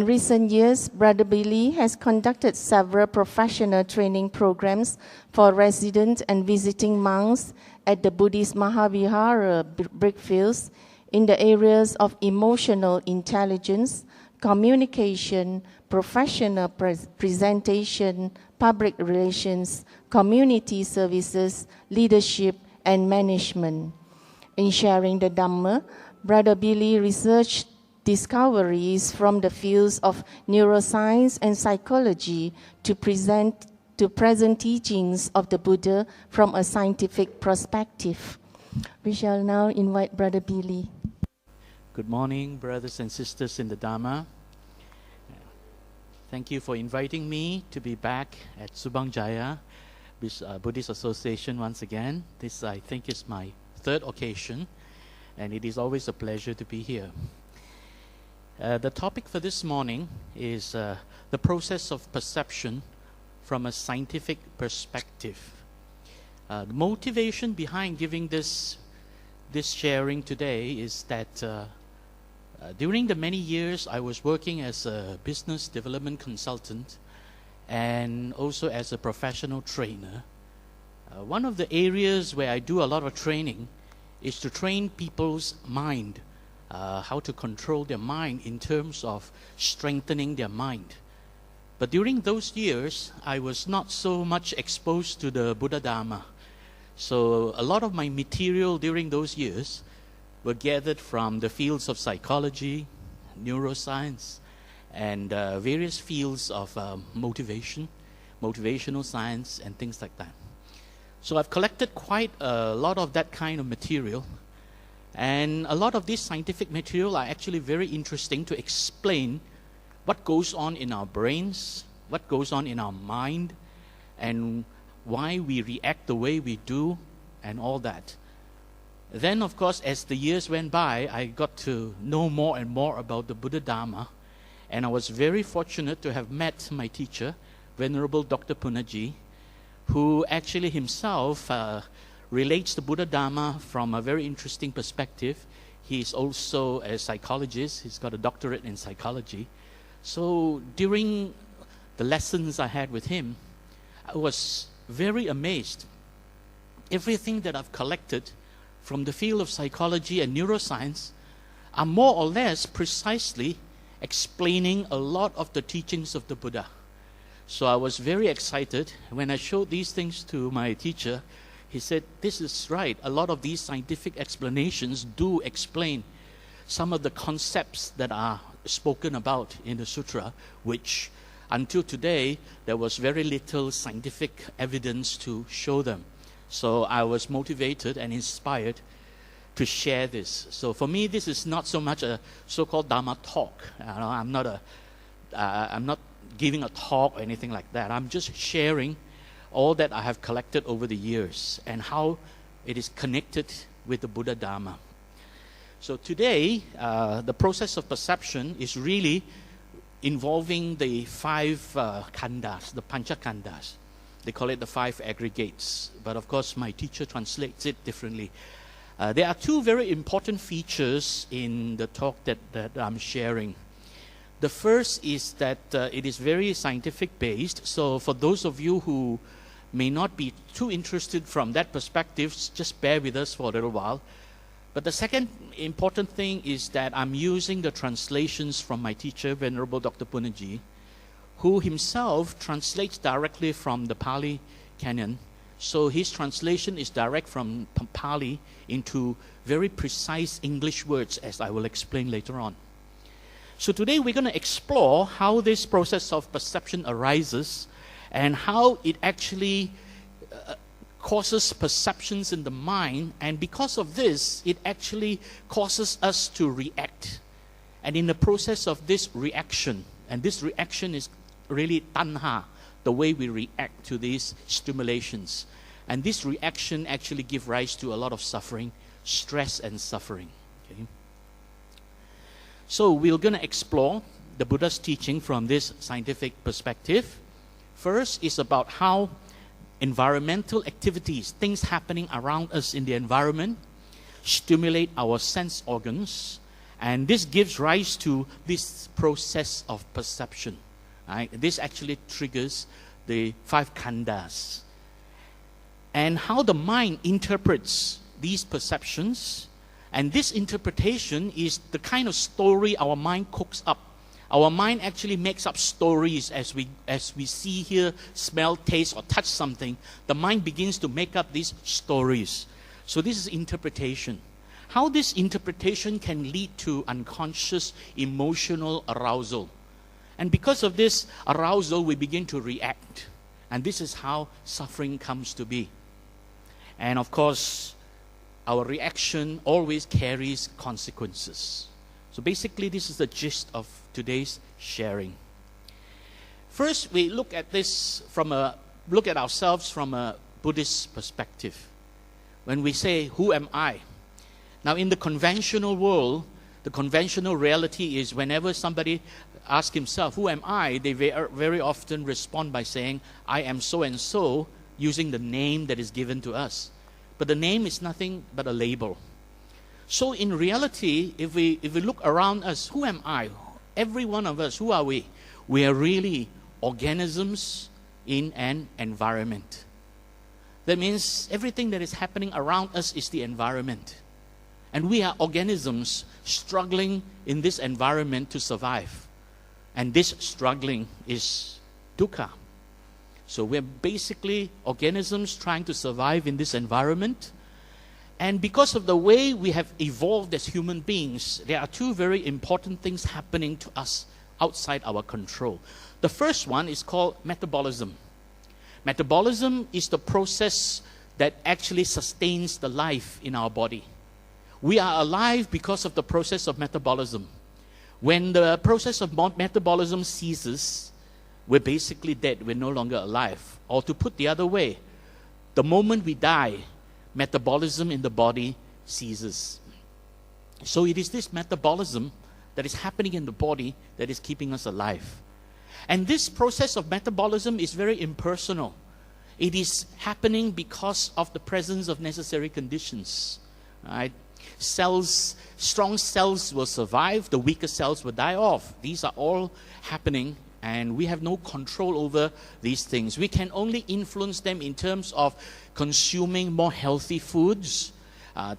recent years, Brother Billy has conducted several professional training programs for resident and visiting monks at the Buddhist Mahavihara brickfields in the areas of emotional intelligence, communication, professional presentation, public relations, community services, leadership, and management. In sharing the Dhamma, Brother Billy researched discoveries from the fields of neuroscience and psychology to present teachings of the Buddha from a scientific perspective. We shall now invite Brother Billy. Good morning, brothers and sisters in the Dhamma. Thank you for inviting me to be back at Subang Jaya Buddhist Association once again. This, I think, is my third occasion, and it is always a pleasure to be here. The topic for this morning is the process of perception from a scientific perspective. The motivation behind giving this sharing today is that during the many years I was working as a business development consultant and also as a professional trainer, one of the areas where I do a lot of training is to train people's mind, how to control their mind in terms of strengthening their mind. But during those years, I was not so much exposed to the Buddha Dharma. So a lot of my material during those years were gathered from the fields of psychology, neuroscience, and various fields of motivational science, and things like that. So I've collected quite a lot of that kind of material. And a lot of this scientific material are actually very interesting to explain what goes on in our brains, what goes on in our mind, and why we react the way we do, and all that. Then, of course, as the years went by, I got to know more and more about the Buddha Dharma, and I was very fortunate to have met my teacher, Venerable Dr. Pуннаджи, who actually himself relates the Buddha Dharma from a very interesting perspective. He's also a psychologist. He's got a doctorate in psychology. So during the lessons I had with him, I was very amazed. Everything that I've collected from the field of psychology and neuroscience are more or less precisely explaining a lot of the teachings of the Buddha. So I was very excited when I showed these things to my teacher. He said, this is right. A lot of these scientific explanations do explain some of the concepts that are spoken about in the sutra, which until today, there was very little scientific evidence to show them. So I was motivated and inspired to share this. So for me, this is not so much a so-called Dharma talk. I'm not giving a talk or anything like that. I'm just sharing all that I have collected over the years and how it is connected with the Buddha Dharma. So today, the process of perception is really involving the five khandhas, the pancha khandhas. They call it the five aggregates. But of course, my teacher translates it differently. There are two very important features in the talk that I'm sharing. The first is that it is very scientific based. So for those of you who may not be too interested from that perspective, just bear with us for a little while. But the second important thing is that I'm using the translations from my teacher, Venerable Dr. Pуннаджи, who himself translates directly from the Pali Canon. So his translation is direct from Pali into very precise English words, as I will explain later on. So today we're going to explore how this process of perception arises and how it actually causes perceptions in the mind, and because of this, it actually causes us to react. And in the process of this reaction, and this reaction is really tanha, the way we react to these stimulations. And this reaction actually gives rise to a lot of suffering, stress and suffering. Okay? So we're going to explore the Buddha's teaching from this scientific perspective. First is about how environmental activities, things happening around us in the environment, stimulate our sense organs And this gives rise to this process of perception. Right? This actually triggers the 5 khandhas. And how the mind interprets these perceptions, and this interpretation is the kind of story our mind cooks up. Our mind actually makes up stories as we see, hear, smell, taste, or touch something. The mind begins to make up these stories. So this is interpretation. How this interpretation can lead to unconscious emotional arousal. And because of this arousal, we begin to react. And this is how suffering comes to be. And of course, our reaction always carries consequences. So basically, this is the gist of today's sharing. First, we look at this look at ourselves from a Buddhist perspective. When we say, "Who am I?" Now, in the conventional world, the conventional reality is whenever somebody asks himself, "Who am I?" they very often respond by saying, "I am so and so," using the name that is given to us. But the name is nothing but a label. So in reality, if we look around us, who am I? Every one of us, who are we? We are really organisms in an environment. That means everything that is happening around us is the environment. And we are organisms struggling in this environment to survive. And this struggling is dukkha. So we're basically organisms trying to survive in this environment. And because of the way we have evolved as human beings, there are 2 very important things happening to us outside our control. The first one is called metabolism. Metabolism is the process that actually sustains the life in our body. We are alive because of the process of metabolism. When the process of metabolism ceases, we're basically dead. We're no longer alive. Or to put the other way, the moment we die, metabolism in the body ceases. So it is this metabolism that is happening in the body that is keeping us alive. And this process of metabolism is very impersonal. It is happening because of the presence of necessary conditions. Right? Strong cells will survive, the weaker cells will die off. These are all happening, and we have no control over these things. We can only influence them in terms of consuming more healthy foods,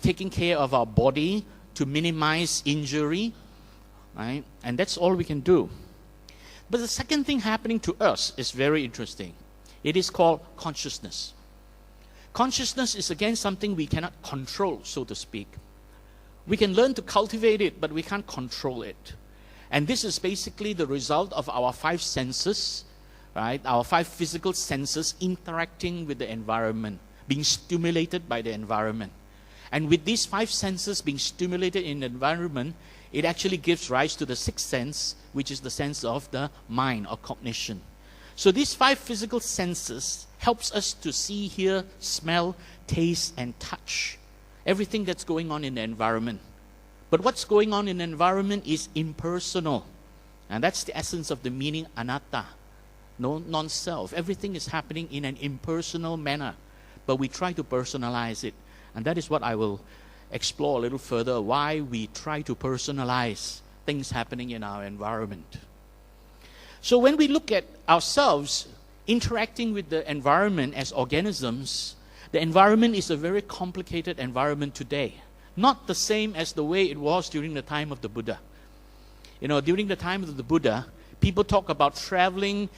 taking care of our body to minimize injury, right? And that's all we can do. But the second thing happening to us is very interesting. It is called consciousness. Consciousness is again something we cannot control, so to speak. We can learn to cultivate it, but we can't control it. And this is basically the result of our 5 senses, right? Our 5 physical senses interacting with the environment, being stimulated by the environment. And with these 5 senses being stimulated in the environment, it actually gives rise to the 6th sense, which is the sense of the mind or cognition. So these 5 physical senses helps us to see, hear, smell, taste, and touch everything that's going on in the environment. But what's going on in the environment is impersonal. And that's the essence of the meaning anatta, no non-self. Everything is happening in an impersonal manner, but we try to personalize it. And that is what I will explore a little further, why we try to personalize things happening in our environment. So when we look at ourselves interacting with the environment as organisms, the environment is a very complicated environment today. Not the same as the way it was during the time of the Buddha. During the time of the Buddha, people talk about traveling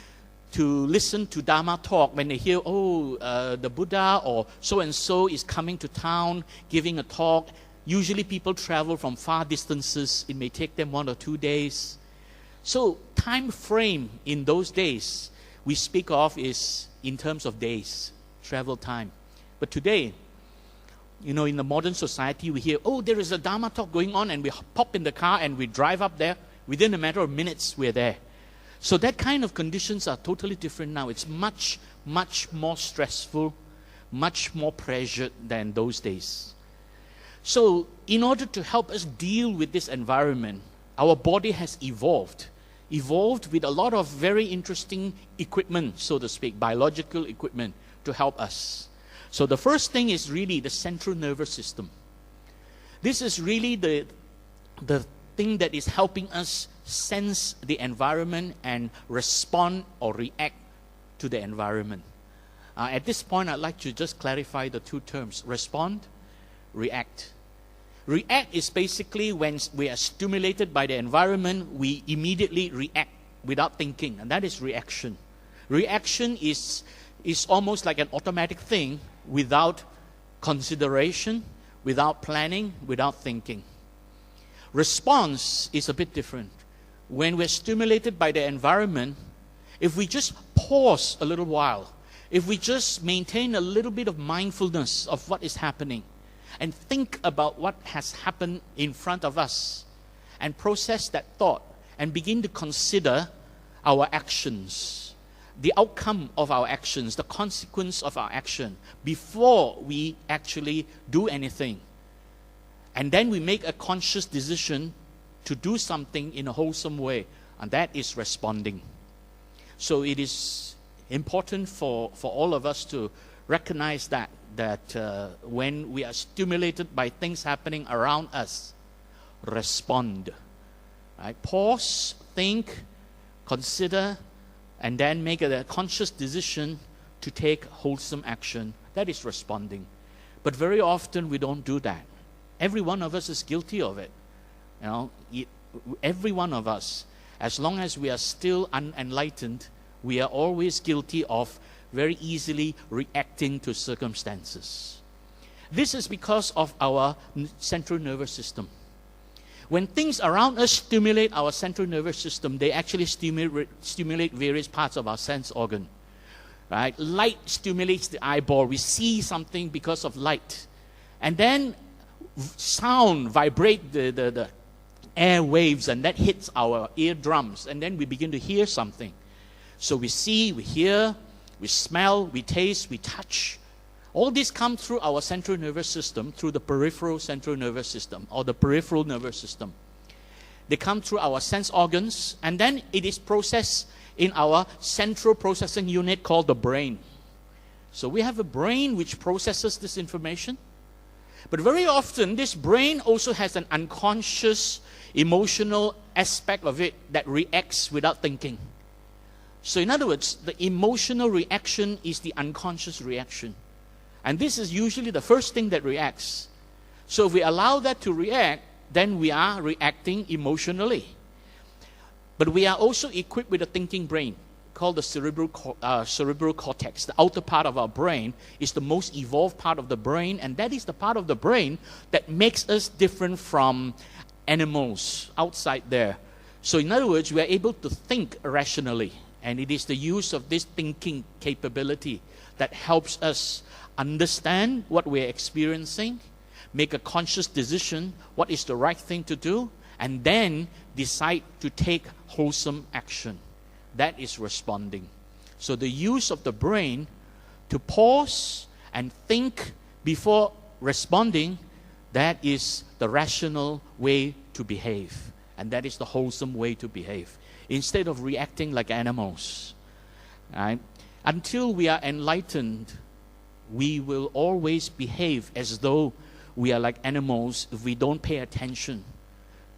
to listen to Dharma talk when they hear, the Buddha or so-and-so is coming to town, giving a talk. Usually people travel from far distances. It may take them 1 or 2 days. So time frame in those days we speak of is in terms of days, travel time. But today, in the modern society, we hear, there is a Dharma talk going on, and we pop in the car and we drive up there. Within a matter of minutes, we're there. So that kind of conditions are totally different now. It's much, much more stressful, much more pressured than those days. So in order to help us deal with this environment, our body has evolved with a lot of very interesting equipment, so to speak, biological equipment to help us. So the first thing is really the central nervous system. This is really the thing that is helping us sense the environment and respond or react to the environment. At this point, I'd like to just clarify the two terms, respond, react. React is basically when we are stimulated by the environment, we immediately react without thinking, and that is reaction. Reaction is almost like an automatic thing without consideration, without planning, without thinking. Response is a bit different. When we're stimulated by the environment, if we just pause a little while, if we just maintain a little bit of mindfulness of what is happening and think about what has happened in front of us and process that thought and begin to consider our actions, the outcome of our actions, the consequence of our action before we actually do anything. And then we make a conscious decision to do something in a wholesome way, and that is responding. So it is important for all of us to recognize that when we are stimulated by things happening around us, respond. Right? Pause, think, consider, and then make a conscious decision to take wholesome action. That is responding. But very often we don't do that. Every one of us is guilty of it. You know, every one of us, as long as we are still unenlightened, we are always guilty of very easily reacting to circumstances. This is because of our central nervous system. When things around us stimulate our central nervous system, they actually stimulate various parts of our sense organ. Right? Light stimulates the eyeball. We see something because of light. And then sound vibrate the air waves, and that hits our eardrums, and then we begin to hear something. So we see, we hear, we smell, we taste, we touch. All this comes through our central nervous system, through the peripheral central nervous system or the peripheral nervous system. They come through our sense organs, and then it is processed in our central processing unit called the brain. So we have a brain which processes this information. But very often, this brain also has an unconscious, emotional aspect of it that reacts without thinking. So in other words, the emotional reaction is the unconscious reaction. And this is usually the first thing that reacts. So if we allow that to react, then we are reacting emotionally. But we are also equipped with a thinking brain called the cerebral cortex. The outer part of our brain is the most evolved part of the brain, and that is the part of the brain that makes us different from animals outside there. So in other words, we are able to think rationally, and it is the use of this thinking capability that helps us understand what we are experiencing, make a conscious decision, what is the right thing to do, and then decide to take wholesome action. That is responding. So the use of the brain to pause and think before responding, that is the rational way to behave. And that is the wholesome way to behave. Instead of reacting like animals. Right? Until we are enlightened, we will always behave as though we are like animals if we don't pay attention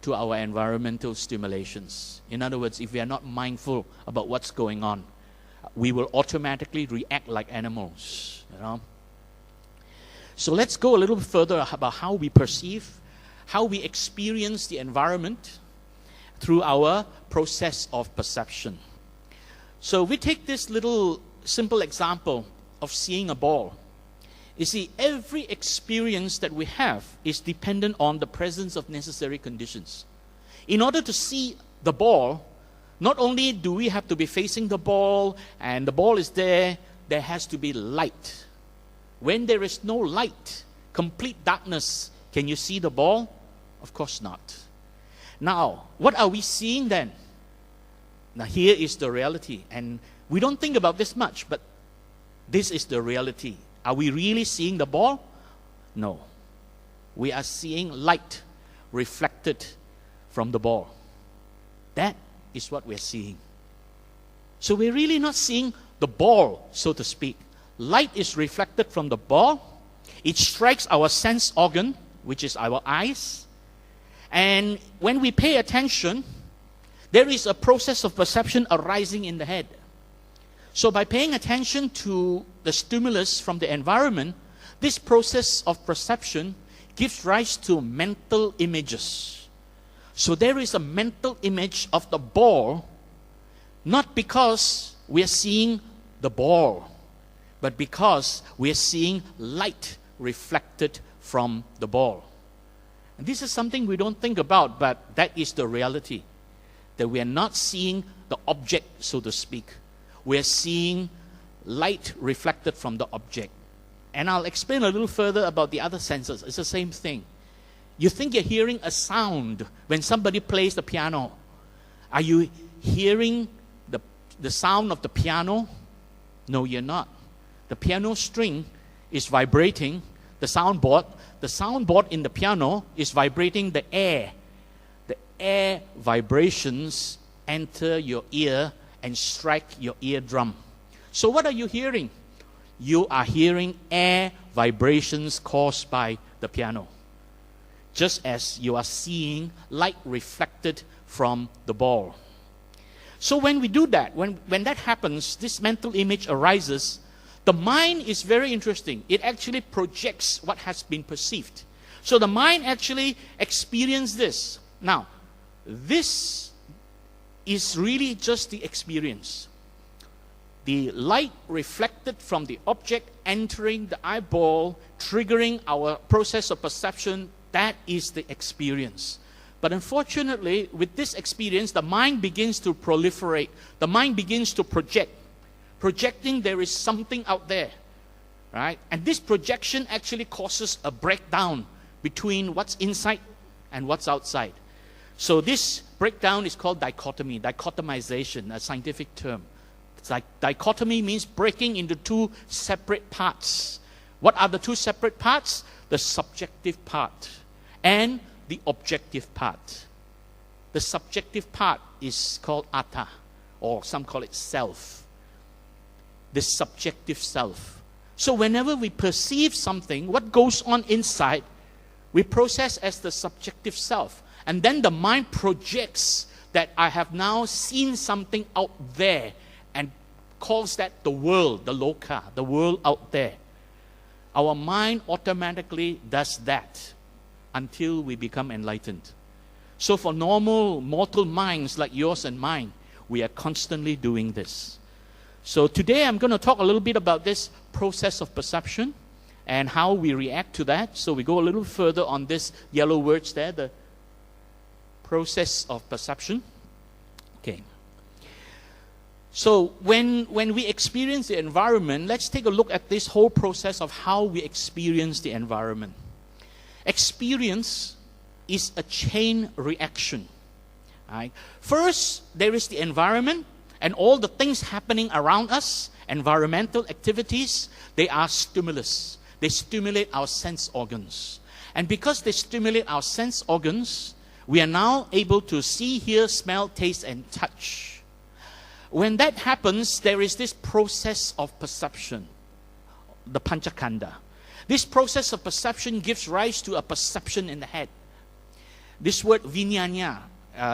to our environmental stimulations. In other words, if we are not mindful about what's going on, we will automatically react like animals. You know? So let's go a little bit further about how we perceive, how we experience the environment through our process of perception. So we take this little simple example of seeing a ball. You see, every experience that we have is dependent on the presence of necessary conditions. In order to see the ball, not only do we have to be facing the ball and the ball is there, there has to be light. When there is no light, complete darkness, can you see the ball? Of course not. Now, what are we seeing then? Now, here is the reality. And we don't think about this much, but this is the reality. Are we really seeing the ball? No. We are seeing light reflected from the ball. That is what we're seeing. So we're really not seeing the ball, so to speak. Light is reflected from the ball. It strikes our sense organ, which is our eyes. And when we pay attention, there is a process of perception arising in the head. So by paying attention to the stimulus from the environment, this process of perception gives rise to mental images. So there is a mental image of the ball, not because we are seeing the ball, but because we are seeing light reflected from the ball. And this is something we don't think about, but that is the reality. That we are not seeing the object, so to speak. We are seeing light reflected from the object. And I'll explain a little further about the other senses. It's the same thing. You think you're hearing a sound when somebody plays the piano. Are you hearing the sound of the piano? No, you're not. The piano string is vibrating the soundboard in the piano is vibrating the air. The air vibrations enter your ear and strike your eardrum. So what are you hearing? You are hearing air vibrations caused by the piano. Just as you are seeing light reflected from the ball. So when we do that, when that happens, this mental image arises. The mind is very interesting. It actually projects what has been perceived. So the mind actually experiences this. Now, this is really just the experience. The light reflected from the object entering the eyeball, triggering our process of perception, that is the experience. But unfortunately, with this experience, the mind begins to proliferate. The mind begins to project. Projecting there is something out there, right? And this projection actually causes a breakdown between what's inside and what's outside. So this breakdown is called dichotomy, dichotomization, a scientific term. It's like dichotomy means breaking into two separate parts. What are the two separate parts? The subjective part and the objective part. The subjective part is called atta, or some call it self. The subjective self. So whenever we perceive something, what goes on inside, we process as the subjective self. And then the mind projects that I have now seen something out there and calls that the world, the loka, the world out there. Our mind automatically does that until we become enlightened. So for normal mortal minds like yours and mine, we are constantly doing this. So today I'm going to talk a little bit about this process of perception and how we react to that. So we go a little further on this yellow words there, the process of perception. Okay. So when we experience the environment, let's take a look at this whole process of how we experience the environment. Experience is a chain reaction. Right? First, there is the environment. And all the things happening around us, environmental activities, they are stimulus. They stimulate our sense organs. And because they stimulate our sense organs, we are now able to see, hear, smell, taste, and touch. When that happens, there is this process of perception, the panchakanda. This process of perception gives rise to a perception in the head. This word vijnana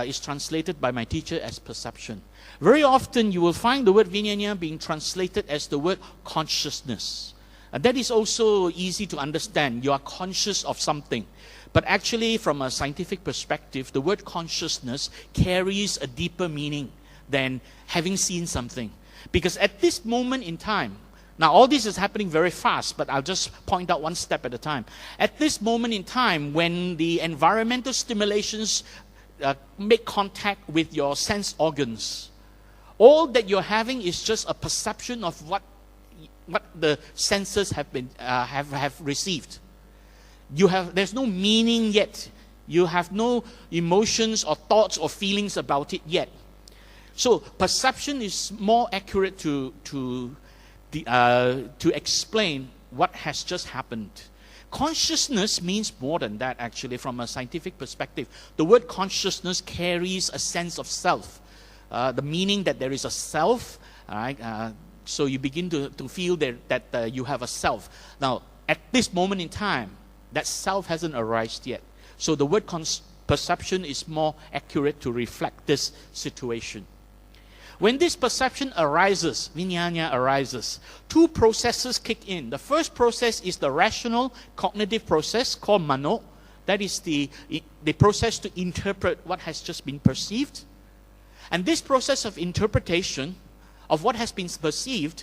is translated by my teacher as perception. Very often you will find the word vijnana being translated as the word consciousness. And that is also easy to understand. You are conscious of something. But actually, from a scientific perspective, the word consciousness carries a deeper meaning than having seen something. Because at this moment in time, now all this is happening very fast, but I'll just point out one step at a time. At this moment in time, when the environmental stimulations make contact with your sense organs, all that you're having is just a perception of what the senses have been have received. There's no meaning yet. You have no emotions or thoughts or feelings about it yet. So perception is more accurate to explain what has just happened. Consciousness means more than that, actually, from a scientific perspective. The word consciousness carries a sense of self. The meaning that there is a self, right? So you begin to feel that you have a self. Now, at this moment in time, that self hasn't arisen yet. So the word perception is more accurate to reflect this situation. When this perception arises, vijnana arises, two processes kick in. The first process is the rational cognitive process called mano. That is the process to interpret what has just been perceived. And this process of interpretation of what has been perceived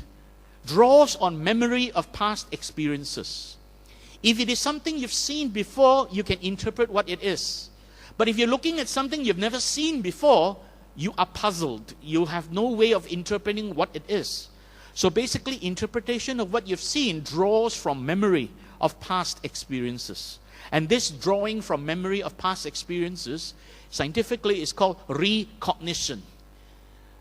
draws on memory of past experiences. If it is something you've seen before, you can interpret what it is. But if you're looking at something you've never seen before, you are puzzled. You have no way of interpreting what it is. So basically, interpretation of what you've seen draws from memory of past experiences. And this drawing from memory of past experiences, scientifically, is called recognition.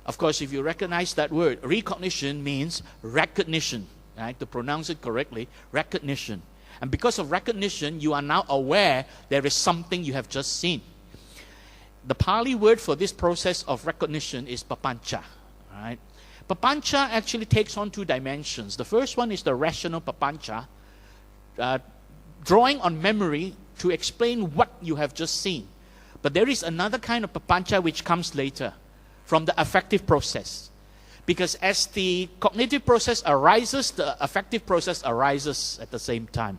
Of course, if you recognize that word, recognition means recognition. Right? To pronounce it correctly, recognition. And because of recognition, you are now aware there is something you have just seen. The Pali word for this process of recognition is papancha. Right? Papancha actually takes on two dimensions. The first one is the rational papancha, drawing on memory to explain what you have just seen. But there is another kind of papancha which comes later, from the affective process. Because as the cognitive process arises, the affective process arises at the same time.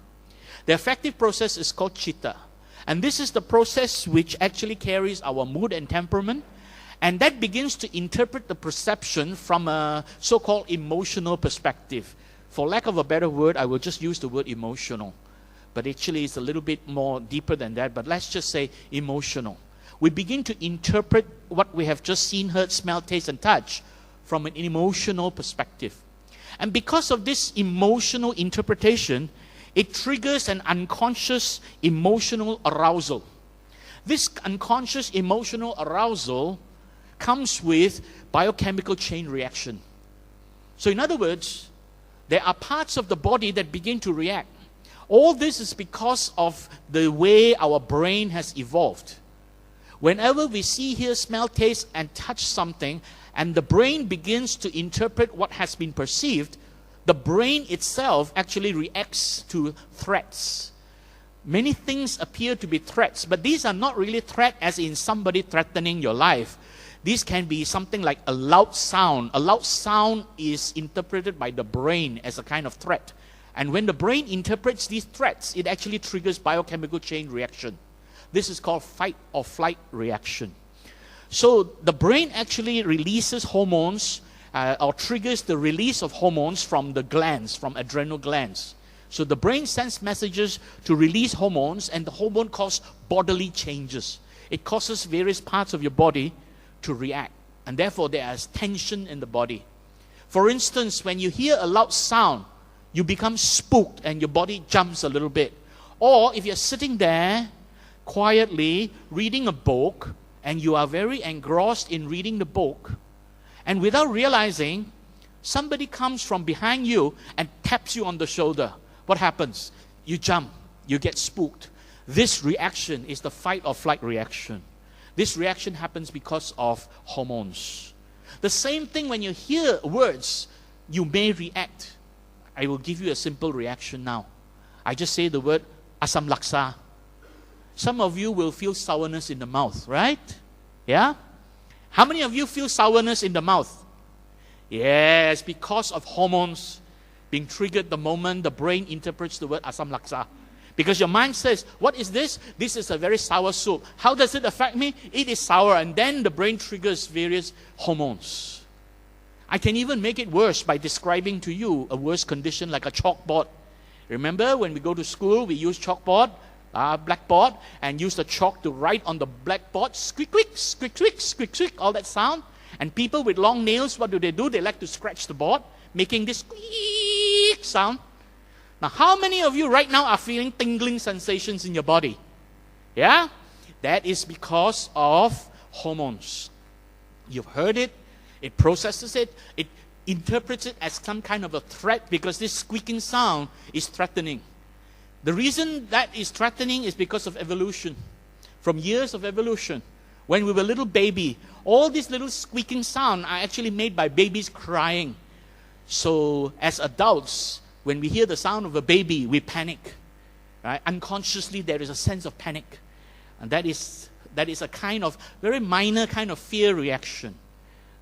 The affective process is called chitta. And this is the process which actually carries our mood and temperament. And that begins to interpret the perception from a so-called emotional perspective. For lack of a better word, I will just use the word emotional. But actually it's a little bit more deeper than that. But let's just say emotional. We begin to interpret what we have just seen, heard, smelled, taste, and touch from an emotional perspective. And because of this emotional interpretation, it triggers an unconscious emotional arousal. This unconscious emotional arousal comes with biochemical chain reaction. So in other words, there are parts of the body that begin to react. All this is because of the way our brain has evolved. Whenever we see, hear, smell, taste, and touch something, and the brain begins to interpret what has been perceived, the brain itself actually reacts to threats. Many things appear to be threats, but these are not really threats as in somebody threatening your life. These can be something like a loud sound. A loud sound is interpreted by the brain as a kind of threat. And when the brain interprets these threats, it actually triggers biochemical chain reaction. This is called fight or flight reaction. So the brain actually releases hormones or triggers the release of hormones from the glands, from adrenal glands. So the brain sends messages to release hormones, and the hormone causes bodily changes. It causes various parts of your body to react, and therefore there is tension in the body. For instance, when you hear a loud sound, you become spooked and your body jumps a little bit. Or if you're sitting there quietly reading a book, and you are very engrossed in reading the book, and without realizing, somebody comes from behind you and taps you on the shoulder. What happens? You jump, you get spooked. This reaction is the fight or flight reaction. This reaction happens because of hormones. The same thing when you hear words, you may react. I will give you a simple reaction now. I just say the word asam laksa. Some of you will feel sourness in the mouth, right? Yeah? How many of you feel sourness in the mouth? Yes, because of hormones being triggered the moment the brain interprets the word asam laksa. Because your mind says, what is this? This is a very sour soup. How does it affect me? It is sour. And then the brain triggers various hormones. I can even make it worse by describing to you a worse condition like a chalkboard. Remember when we go to school, we use chalkboard, blackboard, and use the chalk to write on the blackboard, squeak, squeak, squeak, squeak, squeak, squeak, all that sound. And people with long nails, what do? They like to scratch the board, making this squeak sound. Now, how many of you right now are feeling tingling sensations in your body? Yeah? That is because of hormones. You've heard it, it processes it, it interprets it as some kind of a threat because this squeaking sound is threatening. The reason that is threatening is because of evolution. From years of evolution, when we were little baby, all these little squeaking sounds are actually made by babies crying. So as adults, when we hear the sound of a baby, we panic. Right? Unconsciously, there is a sense of panic. And that is that is a kind of very minor kind of fear reaction.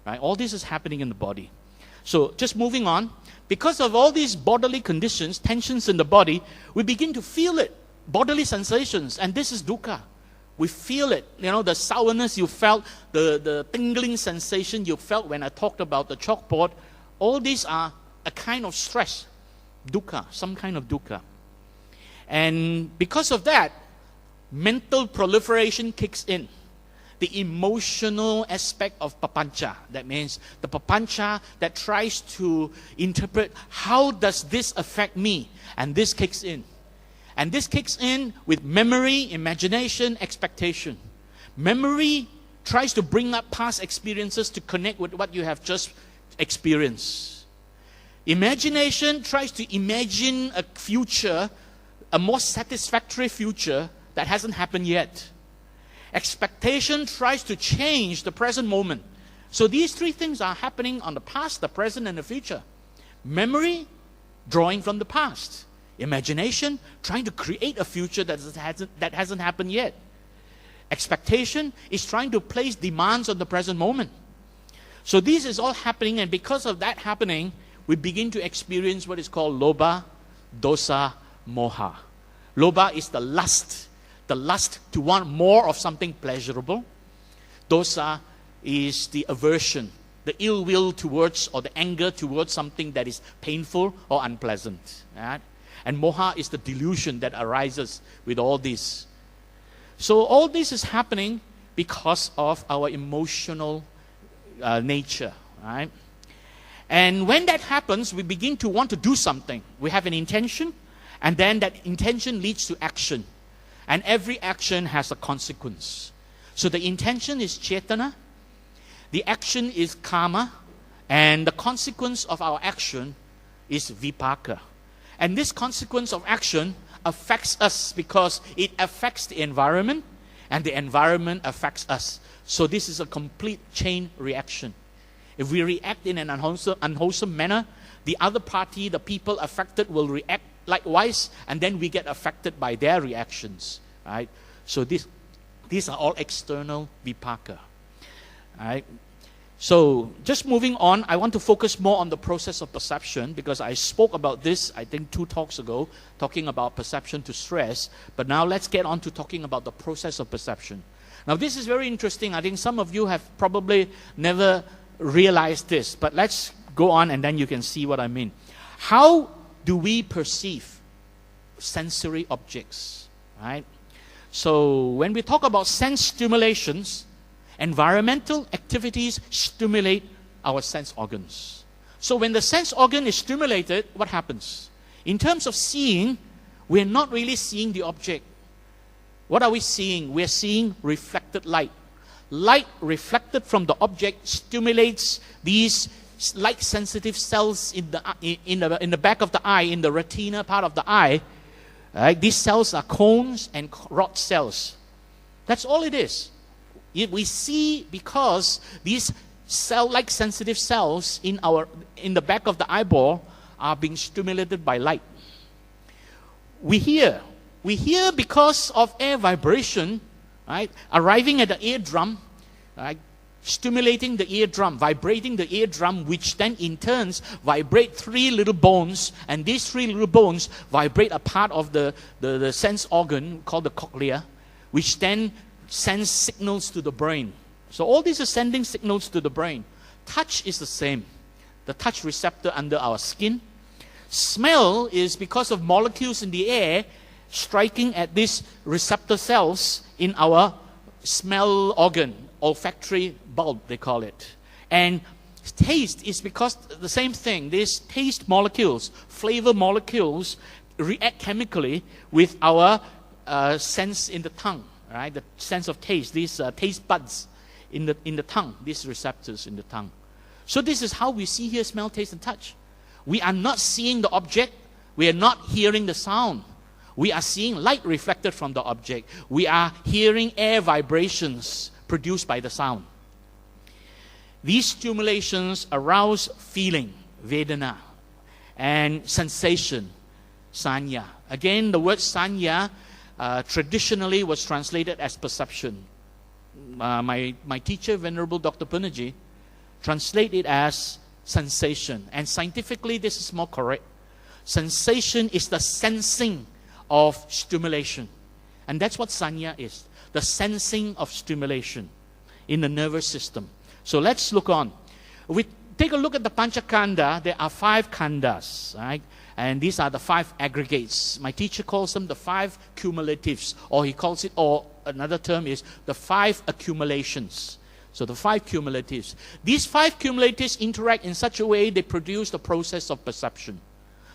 Right? All this is happening in the body. So just moving on, because of all these bodily conditions, tensions in the body, we begin to feel it, bodily sensations, and this is dukkha. We feel it, the sourness you felt, the tingling sensation you felt when I talked about the chalkboard. All these are a kind of stress, dukkha, some kind of dukkha. And because of that, mental proliferation kicks in. The emotional aspect of papancha. That means the papancha that tries to interpret how does this affect me? And this kicks in. And this kicks in with memory, imagination, expectation. Memory tries to bring up past experiences to connect with what you have just experienced. Imagination tries to imagine a future, a more satisfactory future that hasn't happened yet. Expectation tries to change the present moment. So these three things are happening on the past, the present, and the future. Memory, drawing from the past. Imagination, trying to create a future that hasn't happened yet. Expectation is trying to place demands on the present moment. So this is all happening, and because of that happening, we begin to experience what is called lobha, dosa, moha. Lobha is the lust to want more of something pleasurable. Dosa is the aversion, the ill will towards or the anger towards something that is painful or unpleasant. Right? And moha is the delusion that arises with all this. So all this is happening because of our emotional nature. Right? And when that happens, we begin to want to do something. We have an intention, and then that intention leads to action. And every action has a consequence. So the intention is cetana, the action is karma, and the consequence of our action is vipaka. And this consequence of action affects us because it affects the environment, and the environment affects us. So this is a complete chain reaction. If we react in an unwholesome manner, the other party, the people affected, will react likewise, and then we get affected by their reactions. Right? So these are all external vipaka. Right? So just moving on, I want to focus more on the process of perception, because I spoke about this, I think 2 talks ago, talking about perception to stress. But now let's get on to talking about the process of perception. Now this is very interesting. I think some of you have probably never realized this, but let's go on and then you can see what I mean. How do we perceive sensory objects? Right? So when we talk about sense stimulations, environmental activities stimulate our sense organs. So when the sense organ is stimulated, what happens? In terms of seeing, we're not really seeing the object. What are we seeing? We're seeing reflected light. Light reflected from the object stimulates these light-sensitive cells in the back of the eye, in the retina part of the eye. Right? These cells are cones and rod cells. That's all it is. We see because these cell-like sensitive cells in the back of the eyeball are being stimulated by light. We hear because of air vibration, right, arriving at the eardrum, right, stimulating the eardrum, vibrating the eardrum, which then in turns vibrate 3 little bones, and these 3 little bones vibrate a part of the sense organ called the cochlea, which then sends signals to the brain. So all these are sending signals to the brain. Touch is the same. The touch receptor under our skin. Smell is because of molecules in the air striking at these receptor cells in our smell organ, olfactory bulb they call it. And taste is because the same thing. These taste molecules, flavor molecules, react chemically with our sense in the tongue, right? The sense of taste. These taste buds in the tongue. These receptors in the tongue. So this is how we see, hear, smell, taste, and touch. We are not seeing the object. We are not hearing the sound. We are seeing light reflected from the object. We are hearing air vibrations produced by the sound. These stimulations arouse feeling, vedana, and sensation, sanya. Again, the word sanya traditionally was translated as perception. my teacher, Venerable Dr. Pуннаджи, translate it as sensation. And scientifically, this is more correct. Sensation is the sensing of stimulation. And that's what sanya is, the sensing of stimulation in the nervous system. So let's look on. We take a look at the Panchakanda. There are 5 khandas, right? And these are the 5 aggregates. My teacher calls them the 5 cumulatives, or he calls it, or another term is the 5 accumulations. So the 5 cumulatives. These 5 cumulatives interact in such a way they produce the process of perception.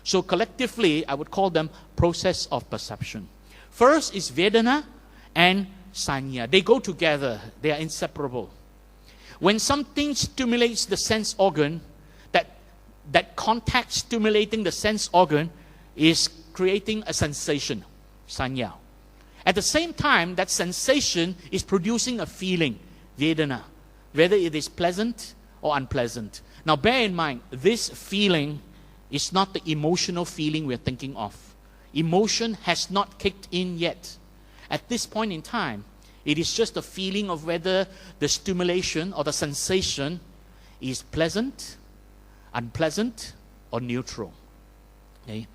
So collectively, I would call them process of perception. First is Vedana and Sanya. They go together. They are inseparable. When something stimulates the sense organ, that contact stimulating the sense organ is creating a sensation, Sanya. At the same time, that sensation is producing a feeling, Vedana, whether it is pleasant or unpleasant. Now bear in mind, this feeling is not the emotional feeling we're thinking of. Emotion has not kicked in yet. At this point in time, it is just a feeling of whether the stimulation or the sensation is pleasant, unpleasant, or neutral. Okay?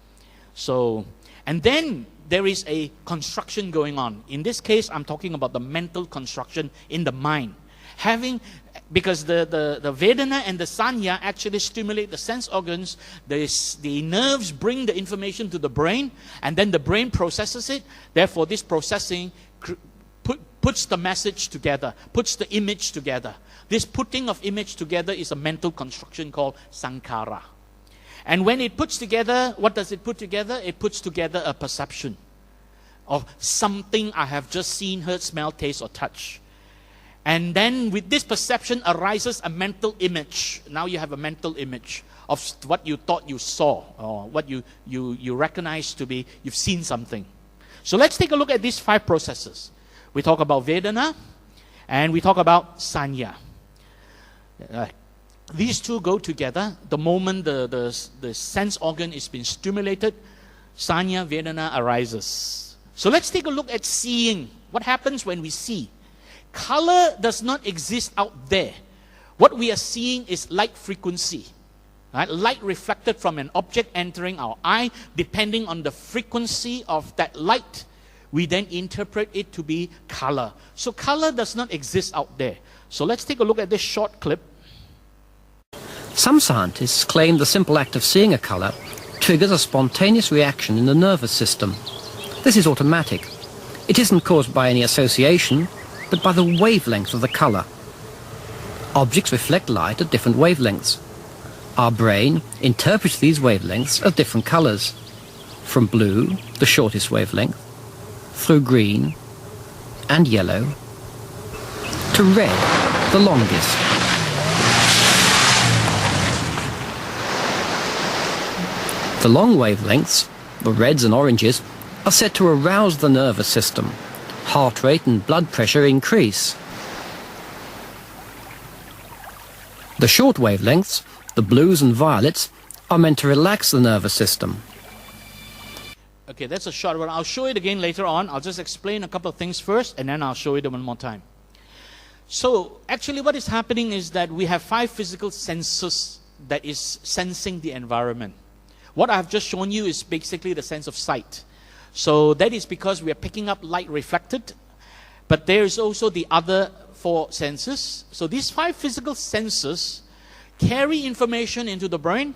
So, and then there is a construction going on. In this case, I'm talking about the mental construction in the mind. Because the Vedana and the Sanya actually stimulate the sense organs, the nerves bring the information to the brain, and then the brain processes it. Therefore, this processing puts the message together, puts the image together. This putting of image together is a mental construction called sankhara. And when it puts together, what does it put together? It puts together a perception of something I have just seen, heard, smell, taste, or touch. And then with this perception arises a mental image. Now you have a mental image of what you thought you saw, or what you recognize to be, you've seen something. So let's take a look at these 5 processes. We talk about Vedana, and we talk about Sanya. These two go together. The moment the sense organ is being stimulated, Sanya, Vedana arises. So let's take a look at seeing. What happens when we see? Color does not exist out there. What we are seeing is light frequency. Right? Light reflected from an object entering our eye. Depending on the frequency of that light, we then interpret it to be color. So color does not exist out there. So let's take a look at this short clip. Some scientists claim the simple act of seeing a color triggers a spontaneous reaction in the nervous system. This is automatic. It isn't caused by any association, but by the wavelength of the color. Objects reflect light at different wavelengths. Our brain interprets these wavelengths as different colors, from blue, the shortest wavelength, through green and yellow, to red, the longest. The long wavelengths, the reds and oranges, are said to arouse the nervous system. Heart rate and blood pressure increase. The short wavelengths, the blues and violets, are meant to relax the nervous system. Okay, that's a short one. I'll show it again later on. I'll just explain a couple of things first, and then I'll show it one more time. So, actually what is happening is that we have 5 physical senses that is sensing the environment. What I've just shown you is basically the sense of sight. So that is because we are picking up light reflected, but there is also the other 4 senses. So these 5 physical senses carry information into the brain,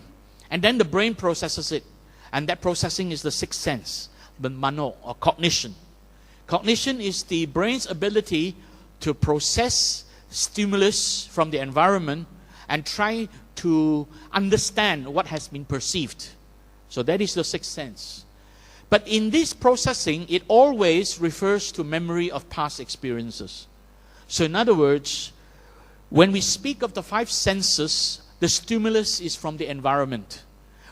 and then the brain processes it. And that processing is the 6th sense, the mano, or cognition. Cognition is the brain's ability to process stimulus from the environment and try to understand what has been perceived. So that is the 6th sense. But in this processing, it always refers to memory of past experiences. So in other words, when we speak of the 5 senses, the stimulus is from the environment.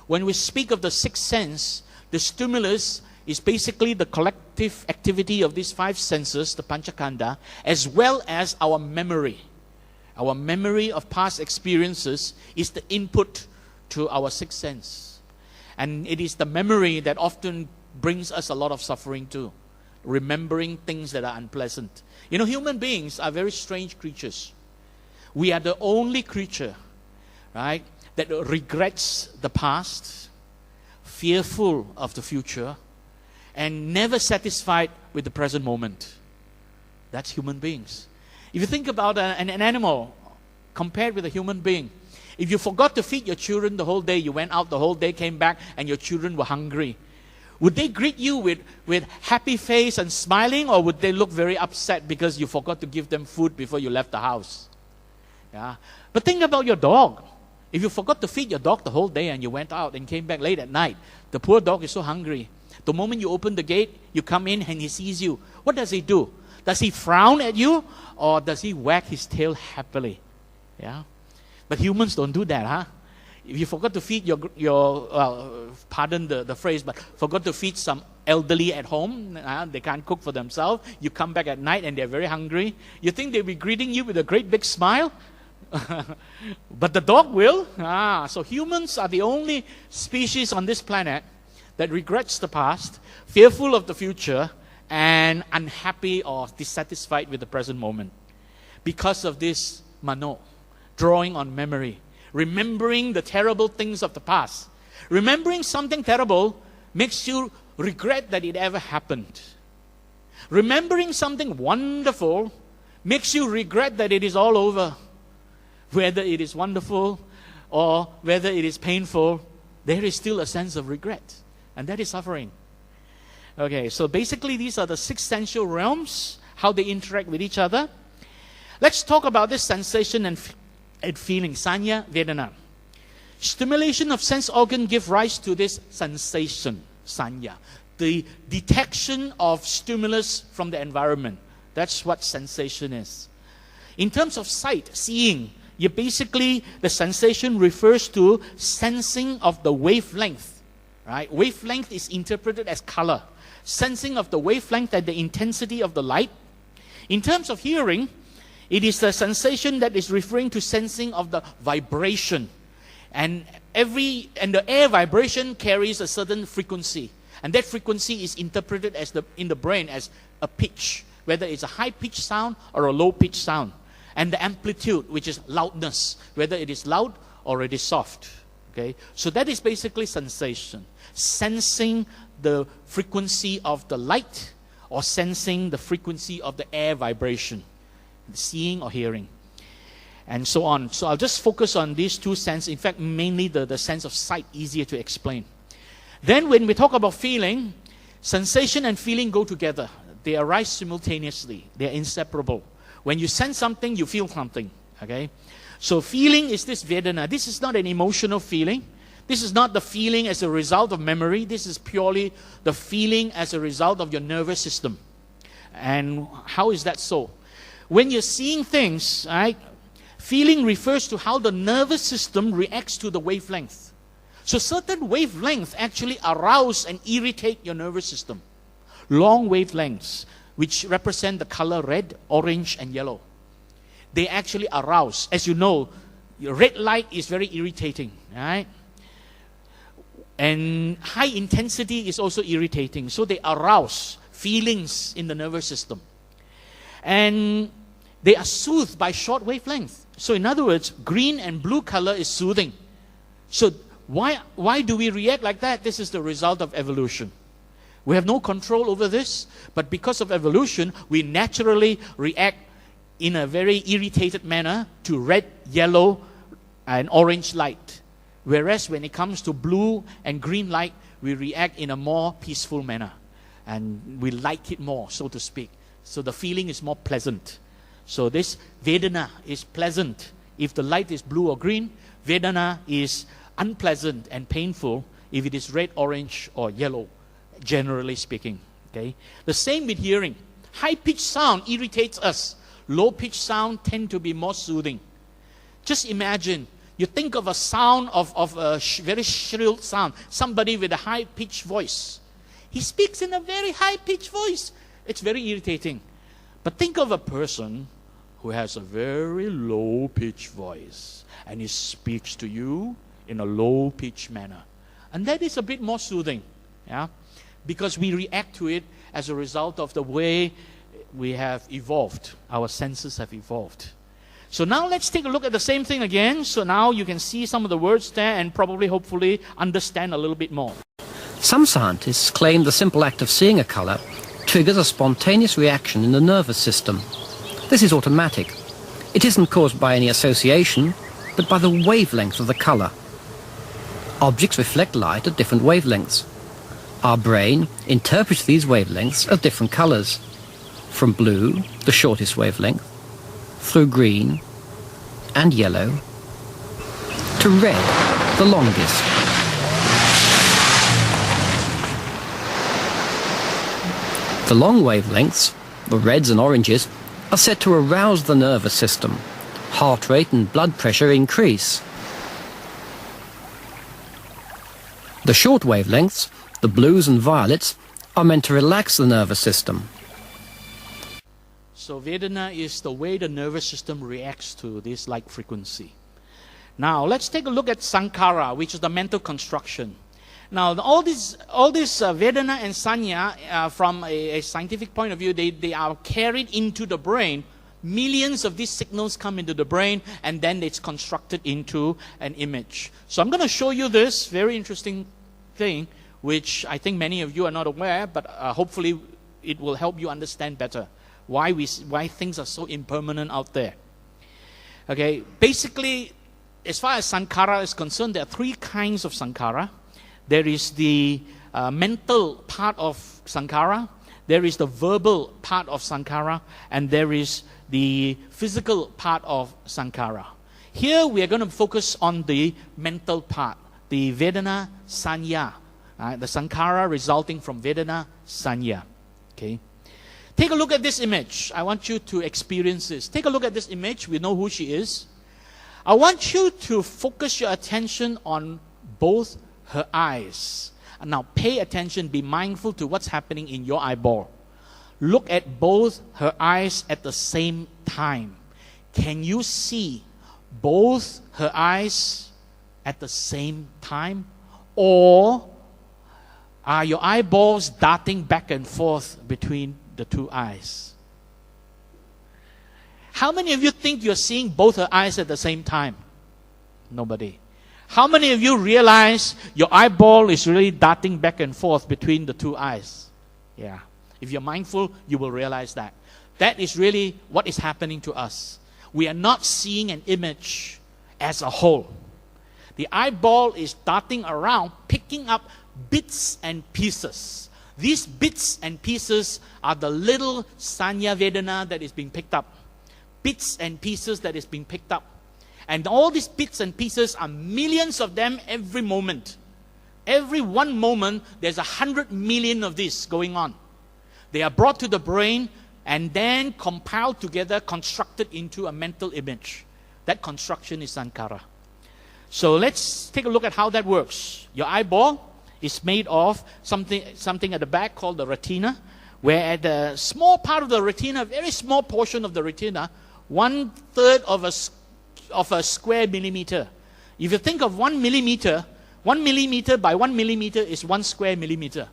When we speak of the 6th sense, the stimulus is basically the collective activity of these 5 senses, the Panchakanda, as well as our memory. Our memory of past experiences is the input to our 6th sense. And it is the memory that often brings us a lot of suffering too. remembering things that are unpleasant. You know, human beings are very strange creatures. We are the only creature, right, that regrets the past, fearful of the future, and never satisfied with the present moment. That's human beings. If you think about an animal compared with a human being, if you forgot to feed your children the whole day, you went out the whole day, came back, and your children were hungry, would they greet you with happy face and smiling, or would they look very upset because you forgot to give them food before you left the house? Yeah. But think about your dog. If you forgot to feed your dog the whole day and you went out and came back late at night, the poor dog is so hungry. The moment you open the gate, you come in and he sees you. What does he do? Does he frown at you, or does he wag his tail happily? Yeah. But humans don't do that, huh? If you forgot to feed pardon the phrase, but forgot to feed some elderly at home, they can't cook for themselves, you come back at night and they're very hungry, you think they'll be greeting you with a great big smile? But the dog will. So humans are the only species on this planet that regrets the past, fearful of the future, and unhappy or dissatisfied with the present moment. Because of this mano, drawing on memory, remembering the terrible things of the past. Remembering something terrible makes you regret that it ever happened. Remembering something wonderful makes you regret that it is all over. Whether it is wonderful or whether it is painful, there is still a sense of regret. And that is suffering. Okay, so basically these are the 6 sensual realms, how they interact with each other. Let's talk about this sensation and feeling, sanya, vedana. Stimulation of sense organ give rise to this sensation, sanya. The detection of stimulus from the environment. That's what sensation is. In terms of sight, seeing, the sensation refers to sensing of the wavelength. Right? Wavelength is interpreted as color. Sensing of the wavelength and the intensity of the light. In terms of hearing, it is the sensation that is referring to sensing of the vibration. And the air vibration carries a certain frequency. And that frequency is interpreted in the brain as a pitch, whether it's a high-pitched sound or a low-pitched sound. And the amplitude, which is loudness, whether it is loud or it is soft. Okay? So that is basically sensation. Sensing the frequency of the light or sensing the frequency of the air vibration. Seeing or hearing. And so on. So I'll just focus on these 2 senses. In fact, mainly the sense of sight, easier to explain. Then when we talk about feeling, sensation and feeling go together. They arise simultaneously. They're inseparable. When you sense something, you feel something. Okay? So feeling is this vedana. This is not an emotional feeling. This is not the feeling as a result of memory. This is purely the feeling as a result of your nervous system. And how is that so? When you're seeing things, right, feeling refers to how the nervous system reacts to the wavelength. So certain wavelengths actually arouse and irritate your nervous system. Long wavelengths, which represent the color red, orange, and yellow. They actually arouse. As you know, red light is very irritating, right? And high intensity is also irritating. So they arouse feelings in the nervous system. And they are soothed by short wavelength. So in other words, green and blue color is soothing. So why do we react like that? This is the result of evolution. We have no control over this, but because of evolution, we naturally react in a very irritated manner to red, yellow, and orange light. Whereas when it comes to blue and green light, we react in a more peaceful manner. And we like it more, so to speak. So the feeling is more pleasant. So this vedana is pleasant. If the light is blue or green, vedana is unpleasant and painful if it is red, orange, or yellow, generally speaking. Okay? The same with hearing. High-pitched sound irritates us. Low-pitched sound tend to be more soothing. Just imagine, you think of a sound of a very shrill sound. Somebody with a high-pitched voice. He speaks in a very high-pitched voice. It's very irritating. But think of a person who has a very low-pitched voice and he speaks to you in a low-pitched manner. And that is a bit more soothing. Yeah? because we react to it as a result of the way we have evolved. Our senses have evolved. So now let's take a look at the same thing again. So now you can see some of the words there and probably, hopefully, understand a little bit more. Some scientists claim the simple act of seeing a colour triggers a spontaneous reaction in the nervous system. This is automatic. It isn't caused by any association, but by the wavelength of the colour. Objects reflect light at different wavelengths. Our brain interprets these wavelengths as different colours, from blue, the shortest wavelength, through green and yellow, to red, the longest. The long wavelengths, the reds and oranges, are said to arouse the nervous system. Heart rate and blood pressure increase. The short wavelengths, the blues and violets, are meant to relax the nervous system. So Vedana is the way the nervous system reacts to this light frequency. Now let's take a look at Sankhara, which is the mental construction. Now all this Vedana and Sanya, from a scientific point of view, they are carried into the brain. Millions of these signals come into the brain, and then it's constructed into an image. So I'm going to show you this very interesting thing, which I think many of you are not aware, but hopefully it will help you understand better why things are so impermanent out there. Okay, basically, as far as Sankhara is concerned, there are three kinds of Sankhara. There is the mental part of Sankhara, there is the verbal part of Sankhara, and there is the physical part of Sankhara. Here we are going to focus on the mental part, the Vedana Sanya, the Sankhara resulting from Vedana Sanya. Okay. Take a look at this image. I want you to experience this. Take a look at this image. We know who she is. I want you to focus your attention on both her eyes. And now pay attention, be mindful to what's happening in your eyeball. Look at both her eyes at the same time. Can you see both her eyes at the same time? Or are your eyeballs darting back and forth between the two eyes? How many of you think you're seeing both her eyes at the same time? Nobody. How many of you realize your eyeball is really darting back and forth between the two eyes? Yeah. If you're mindful, you will realize that. That is really what is happening to us. We are not seeing an image as a whole. The eyeball is darting around, picking up bits and pieces. These bits and pieces are the little Sanya Vedana that is being picked up. Bits and pieces that is being picked up. And all these bits and pieces are millions of them every moment. Every one moment, there's 100 million of these going on. They are brought to the brain and then compiled together, constructed into a mental image. That construction is Sankhara. So let's take a look at how that works. Your eyeball is made of something at the back called the retina, where at the small part of the retina, a very small portion of the retina, 1/3 of a square millimeter. If you think of 1 millimeter, 1 millimeter by 1 millimeter is 1 square millimeter.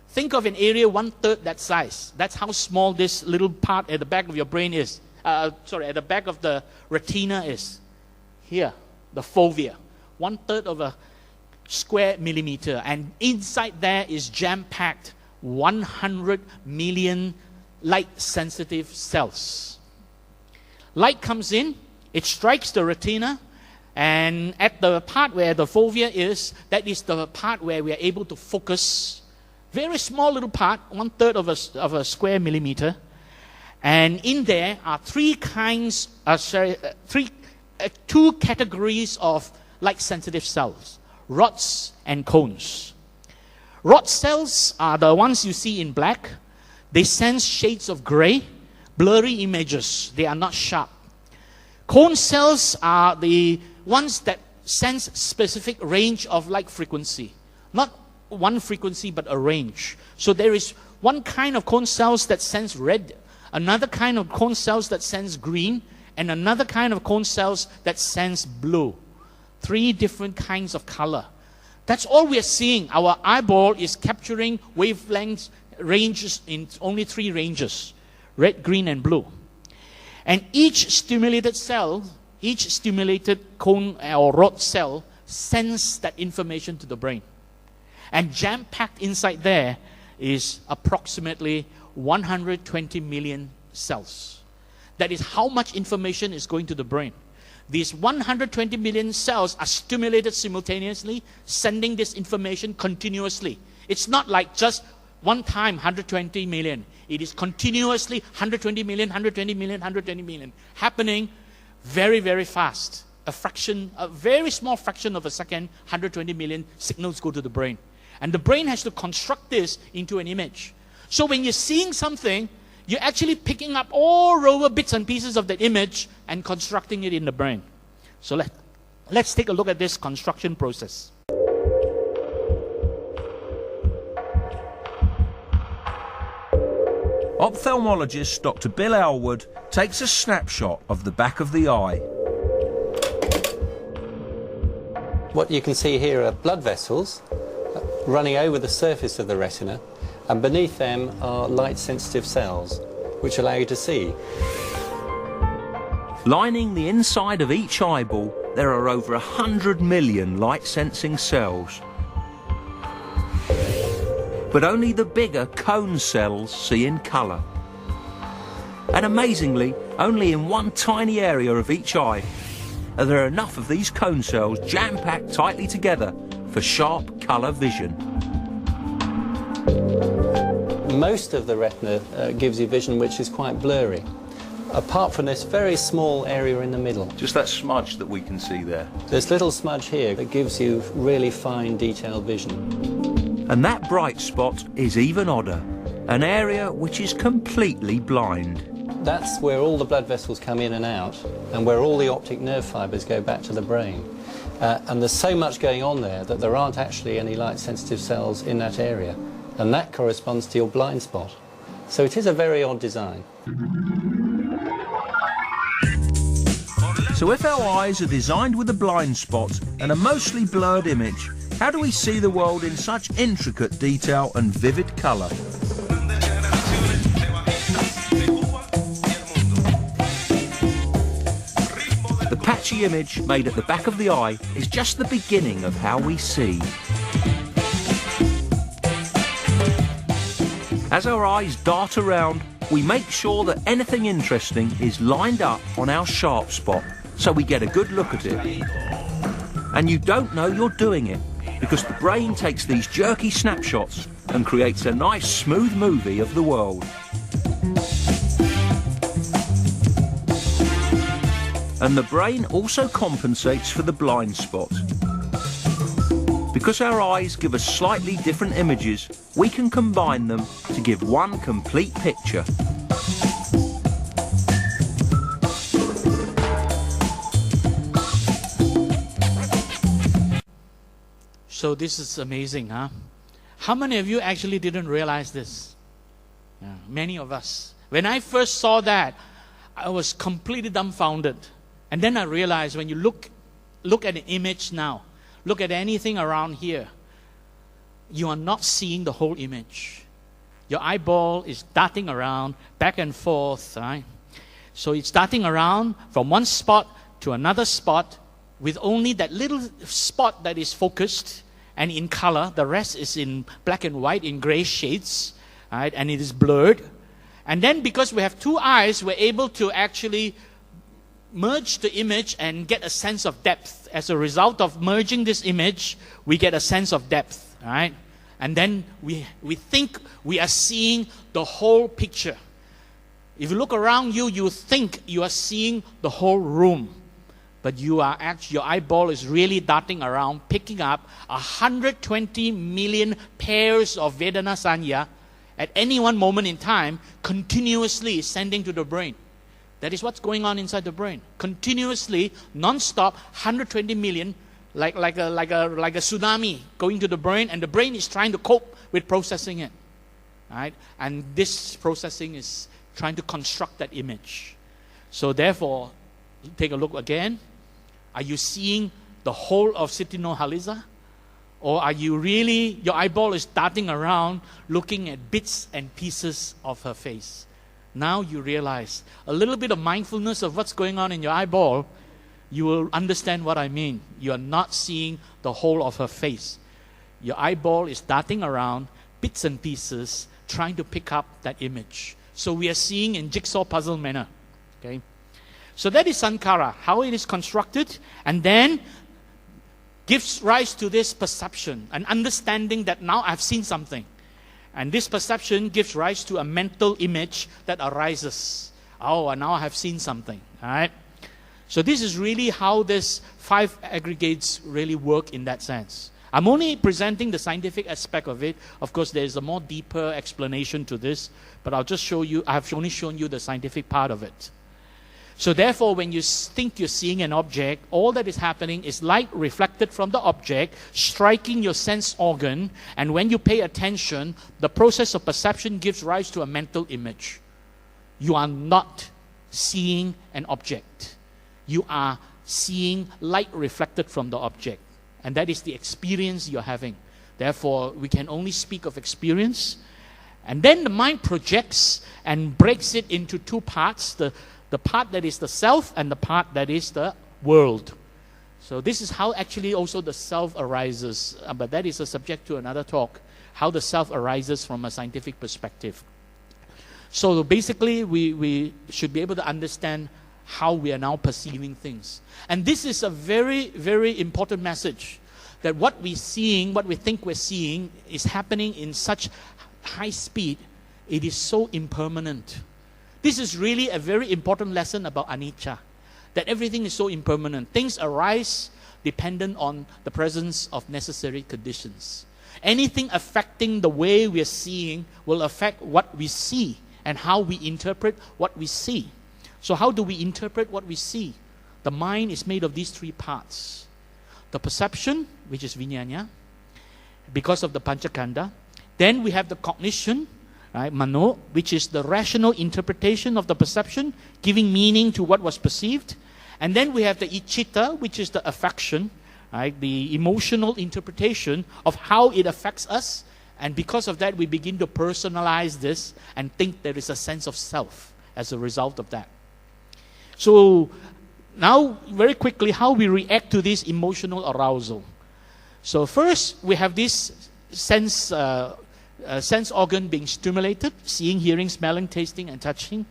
Think of an area 1/3 that size. That's how small this little part at the back of your brain is. At the back of the retina is. Here, the fovea. 1/3 of a square millimeter. And inside there is jam-packed 100 million light-sensitive cells. Light comes in, it strikes the retina, and at the part where the fovea is, that is the part where we are able to focus. Very small little part, 1/3 of a square millimeter. And in there are two categories of light-sensitive cells, rods and cones. Rod cells are the ones you see in black. They sense shades of gray, blurry images. They are not sharp. Cone cells are the ones that sense specific range of light frequency. Not one frequency, but a range. So there is one kind of cone cells that sense red, another kind of cone cells that sense green, and another kind of cone cells that sense blue. 3 different kinds of color. That's all we are seeing. Our eyeball is capturing wavelengths ranges in only 3 ranges: red, green, and blue. And each stimulated cell, each stimulated cone or rod cell sends that information to the brain. And jam-packed inside there is approximately 120 million cells. That is how much information is going to the brain. These 120 million cells are stimulated simultaneously, sending this information continuously. It's not like just one time 120 million. It is continuously 120 million, 120 million, 120 million, happening very, very fast. A very small fraction of a second, 120 million signals go to the brain. And the brain has to construct this into an image. So when you're seeing something, you're actually picking up all over bits and pieces of that image and constructing it in the brain. So let's take a look at this construction process. Ophthalmologist Dr. Bill Elwood takes a snapshot of the back of the eye. What you can see here are blood vessels running over the surface of the retina, and beneath them are light-sensitive cells, which allow you to see. Lining the inside of each eyeball, there are over 100 million light-sensing cells. But only the bigger cone cells see in colour. And amazingly, only in one tiny area of each eye are there enough of these cone cells jam-packed tightly together for sharp colour vision. Most of the retina gives you vision which is quite blurry, apart from this very small area in the middle. Just that smudge that we can see there. This little smudge here that gives you really fine, detailed vision. And that bright spot is even odder, an area which is completely blind. That's where all the blood vessels come in and out, and where all the optic nerve fibres go back to the brain. And there's so much going on there that there aren't actually any light-sensitive cells in that area. And that corresponds to your blind spot. So it is a very odd design. So if our eyes are designed with a blind spot and a mostly blurred image, how do we see the world in such intricate detail and vivid colour? The patchy image made at the back of the eye is just the beginning of how we see. As our eyes dart around, we make sure that anything interesting is lined up on our sharp spot, so we get a good look at it. And you don't know you're doing it, because the brain takes these jerky snapshots and creates a nice smooth movie of the world. And the brain also compensates for the blind spot. Because our eyes give us slightly different images, we can combine them to give one complete picture. So this is amazing, huh? How many of you actually didn't realize this? Yeah, many of us. When I first saw that, I was completely dumbfounded. And then I realized when you look at an image now, look at anything around here, you are not seeing the whole image. Your eyeball is darting around back and forth, right? So it's darting around from one spot to another spot with only that little spot that is focused and in color. The rest is in black and white, in gray shades, right? And it is blurred. And then because we have two eyes, we're able to actually merge the image and get a sense of depth. As a result of merging this image, we get a sense of depth, right? And then we think we are seeing the whole picture. If you look around you, you think you are seeing the whole room. But you are actually, your eyeball is really darting around, picking up 120 million pairs of Vedana Sanya at any one moment in time, continuously sending to the brain. That is what's going on inside the brain. Continuously, non-stop, 120 million, like a tsunami going to the brain, and the brain is trying to cope with processing it. Right? And this processing is trying to construct that image. So therefore, take a look again. Are you seeing the whole of Sitinohaliza? Or are you really, your eyeball is darting around looking at bits and pieces of her face? Now you realize a little bit of mindfulness of what's going on in your eyeball, you will understand what I mean. You are not seeing the whole of her face. Your eyeball is darting around, bits and pieces, trying to pick up that image. So we are seeing in jigsaw puzzle manner. Okay? So that is sankhara, how it is constructed, and then gives rise to this perception, an understanding that now I've seen something. And this perception gives rise to a mental image that arises. Oh, now I have seen something. All right? So this is really how this 5 aggregates really work in that sense. I'm only presenting the scientific aspect of it. Of course, there is a more deeper explanation to this, but I'll just show you, I've only shown you the scientific part of it. So therefore, when you think you're seeing an object, all that is happening is light reflected from the object, striking your sense organ, and when you pay attention, the process of perception gives rise to a mental image. You are not seeing an object. You are seeing light reflected from the object. And that is the experience you're having. Therefore, we can only speak of experience. And then the mind projects and breaks it into 2 parts, the part that is the self and the part that is the world. So this is how actually also the self arises. But that is a subject to another talk, how the self arises from a scientific perspective. So basically, we should be able to understand how we are now perceiving things. And this is a very, very important message, that what we're seeing, what we think we're seeing, is happening in such high speed, it is so impermanent. This is really a very important lesson about anicca, that everything is so impermanent. Things arise dependent on the presence of necessary conditions. Anything affecting the way we are seeing will affect what we see and how we interpret what we see. So how do we interpret what we see? The mind is made of these 3 parts. The perception, which is vijnana, because of the panchakanda. Then we have the cognition, right, mano, which is the rational interpretation of the perception, giving meaning to what was perceived. And then we have the ichita, which is the affection, right, the emotional interpretation of how it affects us. And because of that, we begin to personalize this and think there is a sense of self as a result of that. So now, very quickly, how we react to this emotional arousal. So first, we have this sense organ being stimulated, seeing, hearing, smelling, tasting, and touching.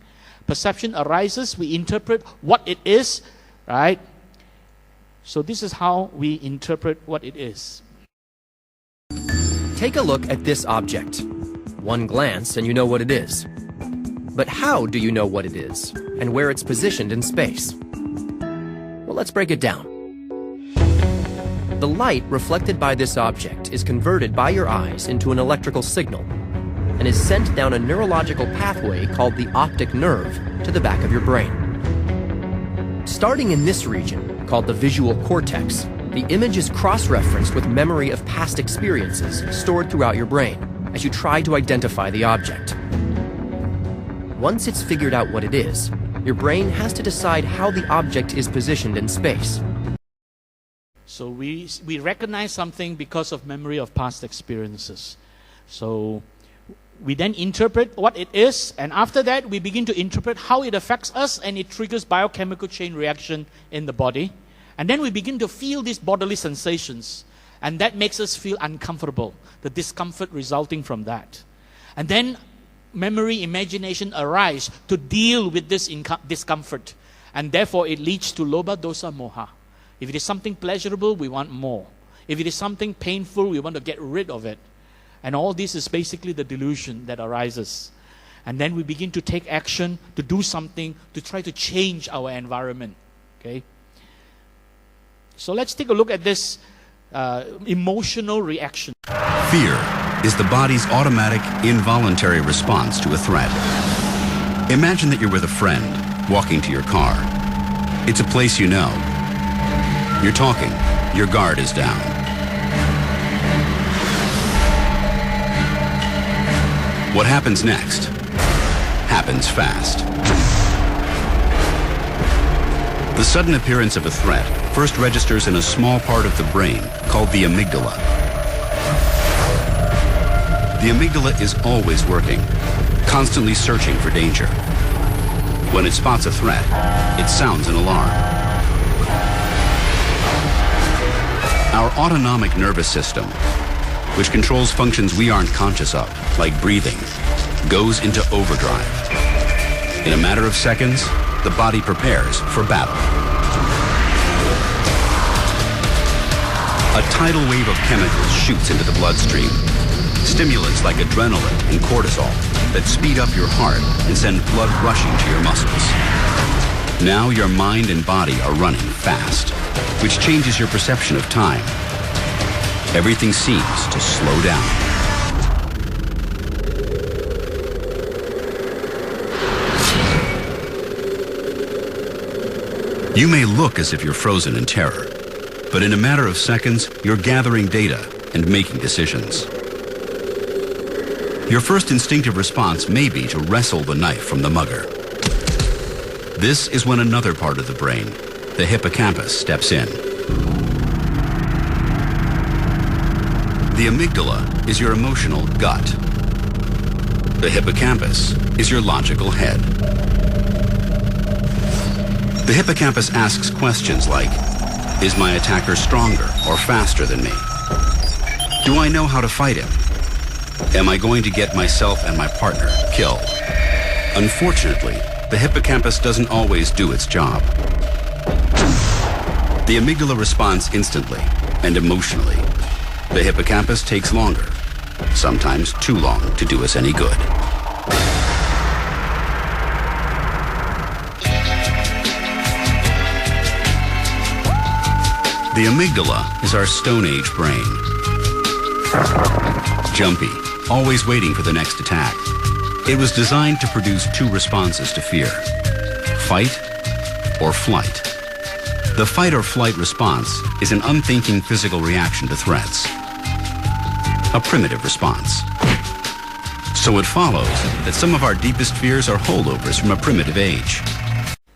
Perception arises, we interpret what it is, right? So this is how we interpret what it is. Take a look at this object. One glance and you know what it is. But how do you know what it is and where it's positioned in space? Well, let's break it down. The light reflected by this object is converted by your eyes into an electrical signal and is sent down a neurological pathway called the optic nerve to the back of your brain. Starting in this region, called the visual cortex, the image is cross-referenced with memory of past experiences stored throughout your brain as you try to identify the object. Once it's figured out what it is, your brain has to decide how the object is positioned in space. So we recognize something because of memory of past experiences. So we then interpret what it is, and after that we begin to interpret how it affects us, and it triggers biochemical chain reaction in the body. And then we begin to feel these bodily sensations, and that makes us feel uncomfortable, the discomfort resulting from that. And then memory, imagination arise to deal with this discomfort, and therefore it leads to lobha, dosa, moha. If it is something pleasurable, we want more. If it is something painful, we want to get rid of it. And all this is basically the delusion that arises. And then we begin to take action, to do something, to try to change our environment. Okay? So let's take a look at this emotional reaction. Fear is the body's automatic, involuntary response to a threat. Imagine that you're with a friend, walking to your car. It's a place you know. You're talking. Your guard is down. What happens next happens fast. The sudden appearance of a threat first registers in a small part of the brain called the amygdala. The amygdala is always working, constantly searching for danger. When it spots a threat, it sounds an alarm. Our autonomic nervous system, which controls functions we aren't conscious of, like breathing, goes into overdrive. In a matter of seconds, the body prepares for battle. A tidal wave of chemicals shoots into the bloodstream. Stimulants like adrenaline and cortisol that speed up your heart and send blood rushing to your muscles. Now your mind and body are running fast, which changes your perception of time. Everything seems to slow down. You may look as if you're frozen in terror, but in a matter of seconds, you're gathering data and making decisions. Your first instinctive response may be to wrestle the knife from the mugger. This is when another part of the brain, the hippocampus, steps in. The amygdala is your emotional gut. The hippocampus is your logical head. The hippocampus asks questions like, is my attacker stronger or faster than me? Do I know how to fight him? Am I going to get myself and my partner killed? Unfortunately, the hippocampus doesn't always do its job. The amygdala responds instantly and emotionally. The hippocampus takes longer, sometimes too long to do us any good. The amygdala is our Stone Age brain. Jumpy, always waiting for the next attack. It was designed to produce two responses to fear: fight or flight. The fight or flight response is an unthinking physical reaction to threats, a primitive response. So it follows that some of our deepest fears are holdovers from a primitive age.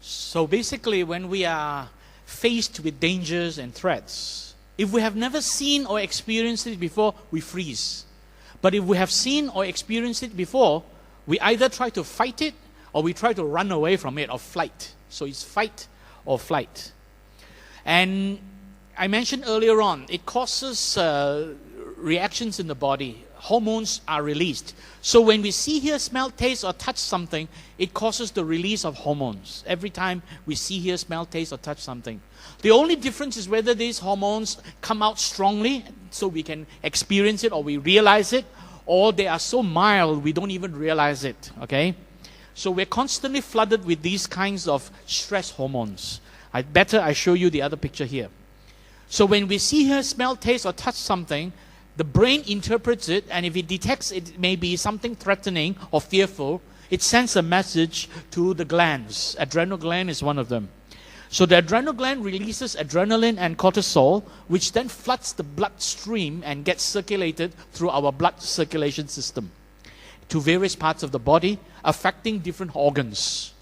So basically, when we are faced with dangers and threats, if we have never seen or experienced it before, we freeze. But if we have seen or experienced it before, we either try to fight it or we try to run away from it, or flight. So it's fight or flight. And I mentioned earlier on, it causes reactions in the body. Hormones are released. So when we see, hear, smell, taste, or touch something, it causes the release of hormones. Every time we see, hear, smell, taste, or touch something. The only difference is whether these hormones come out strongly, so we can experience it or we realize it, or they are so mild we don't even realize it, okay? So we're constantly flooded with these kinds of stress hormones. I show you the other picture here. So when we see, hear, smell, taste, or touch something, the brain interprets it, and if it detects it may be something threatening or fearful, it sends a message to the glands. Adrenal gland is one of them. So the adrenal gland releases adrenaline and cortisol, which then floods the bloodstream and gets circulated through our blood circulation system to various parts of the body, affecting different organs.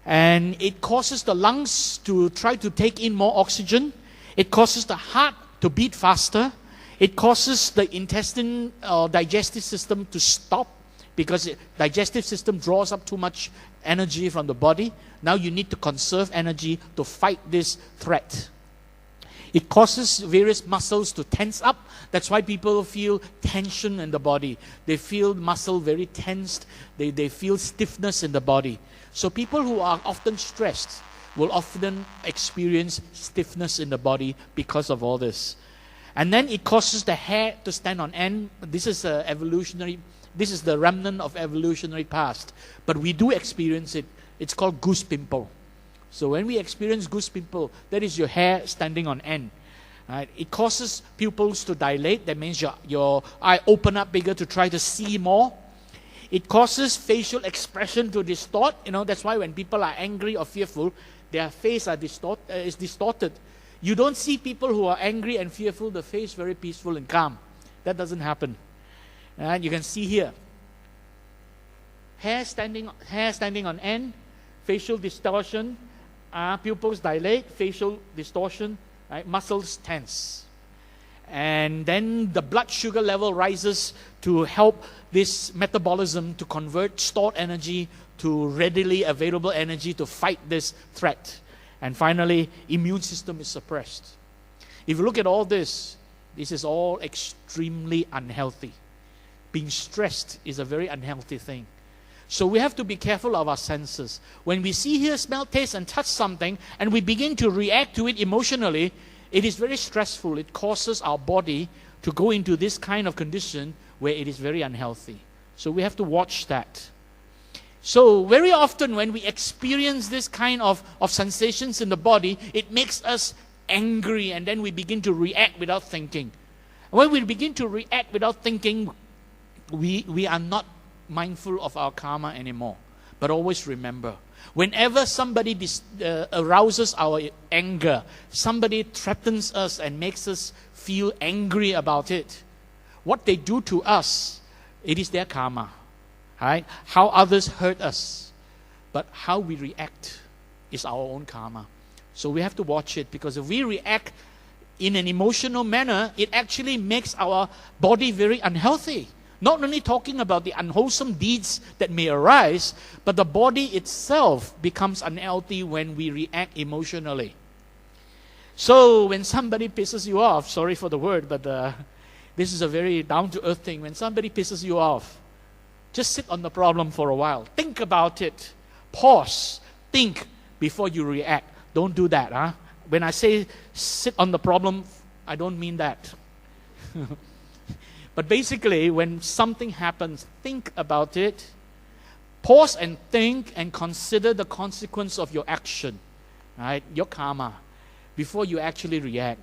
And it causes the lungs to try to take in more oxygen. It causes the heart to beat faster. It causes the intestine or digestive system to stop, because the digestive system draws up too much energy from the body. Now you need to conserve energy to fight this threat. It causes various muscles to tense up. That's why people feel tension in the body. They feel muscle very tensed. They feel stiffness in the body. So people who are often stressed will often experience stiffness in the body because of all this. And then it causes the hair to stand on end. This is evolutionary. This is the remnant of evolutionary past. But we do experience it. It's called goose pimple. So when we experience goose pimple, that is your hair standing on end. Right? It causes pupils to dilate. That means your eye open up bigger to try to see more. It causes facial expression to distort. That's why when people are angry or fearful, their face is distorted. You don't see people who are angry and fearful, the face very peaceful and calm. That doesn't happen. And you can see here, hair standing on end, facial distortion, pupils dilate, facial distortion, right? Muscles tense. and then the blood sugar level rises to help this metabolism to convert stored energy to readily available energy to fight this threat. And finally, immune system is suppressed. If you look at all this, this is all extremely unhealthy. Being stressed is a very unhealthy thing. So we have to be careful of our senses. When we see, hear, smell, taste, and touch something, and we begin to react to it emotionally, it is very stressful. It causes our body to go into this kind of condition where it is very unhealthy. So we have to watch that. So very often when we experience this kind of sensations in the body, it makes us angry, and then we begin to react without thinking. When we begin to react without thinking, we are not mindful of our karma anymore. But always remember, whenever somebody arouses our anger, somebody threatens us and makes us feel angry about it, what they do to us, it is their karma. Right? How others hurt us, but how we react is our own karma. So we have to watch it, because if we react in an emotional manner, it actually makes our body very unhealthy. Not only talking about the unwholesome deeds that may arise, but the body itself becomes unhealthy when we react emotionally. So when somebody pisses you off, sorry for the word, but this is a very down-to-earth thing. When somebody pisses you off, just sit on the problem for a while. Think about it. Pause. Think before you react. Don't do that. Huh? When I say sit on the problem, I don't mean that. But basically, when something happens, think about it. Pause and think and consider the consequence of your action, right? Your karma, before you actually react.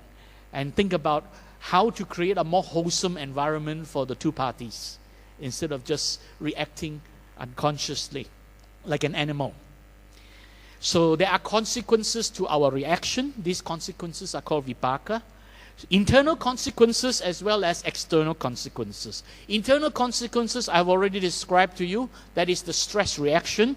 And think about how to create a more wholesome environment for the two parties, instead of just reacting unconsciously like an animal. So there are consequences to our reaction. These consequences are called vipaka. Internal consequences as well as external consequences. Internal consequences I've already described to you. That is the stress reaction.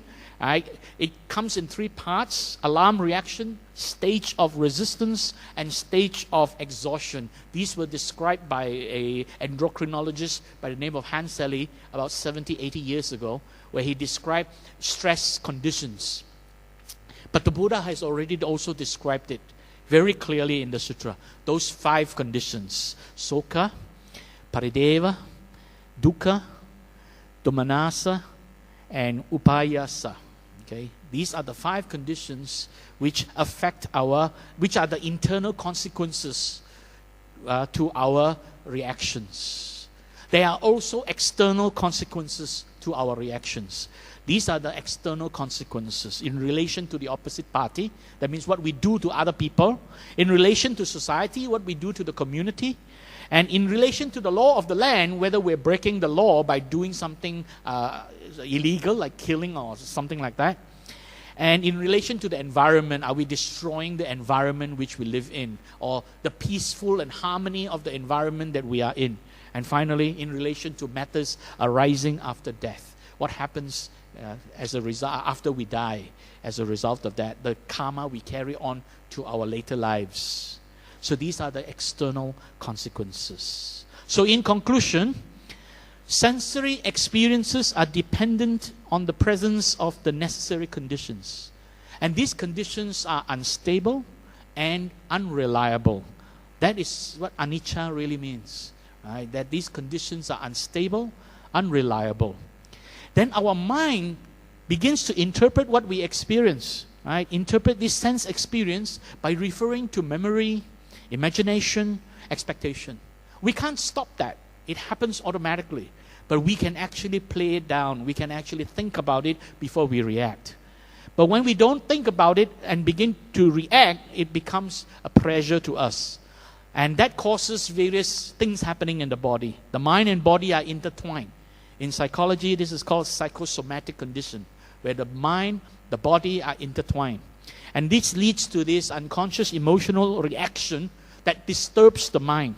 It comes in three parts: alarm reaction, stage of resistance, and stage of exhaustion. These were described by an endocrinologist by the name of Hans Selye about 70, 80 years ago, where he described stress conditions. But the Buddha has already also described it very clearly in the sutra. Those 5 conditions: soka, parideva, dukkha, domanassa, and upayasa. Okay, these are the 5 conditions which affect which are the internal consequences to our reactions. There are also external consequences to our reactions. These are the external consequences in relation to the opposite party. That means what we do to other people. In relation to society, what we do to the community. And in relation to the law of the land, whether we're breaking the law by doing something illegal, like killing or something like that. And in relation to the environment, are we destroying the environment which we live in, or the peaceful and harmony of the environment that we are in? And finally, in relation to matters arising after death, what happens as a result after we die? As a result of that, the karma we carry on to our later lives. So these are the external consequences. So in conclusion, sensory experiences are dependent on the presence of the necessary conditions. And these conditions are unstable and unreliable. That is what anicca really means, right? That these conditions are unstable, unreliable. Then our mind begins to interpret what we experience, right? Interpret this sense experience by referring to memory, imagination, expectation. We can't stop that. It happens automatically. But we can actually play it down. We can actually think about it before we react. But when we don't think about it and begin to react, it becomes a pressure to us. And that causes various things happening in the body. The mind and body are intertwined. In psychology, this is called psychosomatic condition, where the mind, the body are intertwined. And this leads to this unconscious emotional reaction that disturbs the mind.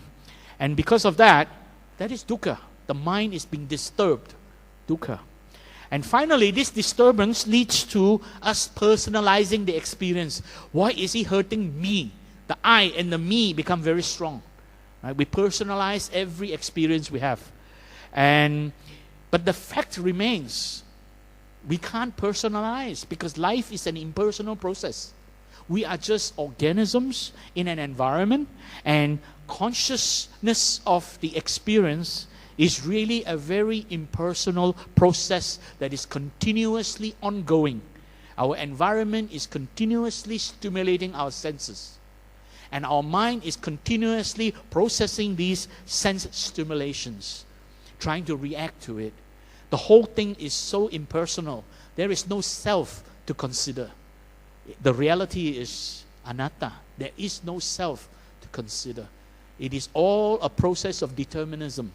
And because of that, that is dukkha. The mind is being disturbed, dukkha. And finally, this disturbance leads to us personalizing the experience. Why is he hurting me? The I and the me become very strong. Right? We personalize every experience we have. But the fact remains, we can't personalize because life is an impersonal process. We are just organisms in an environment, and consciousness of the experience is really a very impersonal process that is continuously ongoing. Our environment is continuously stimulating our senses, and our mind is continuously processing these sense stimulations, trying to react to it. The whole thing is so impersonal. There is no self to consider. The reality is anatta. There is no self to consider. It is all a process of determinism,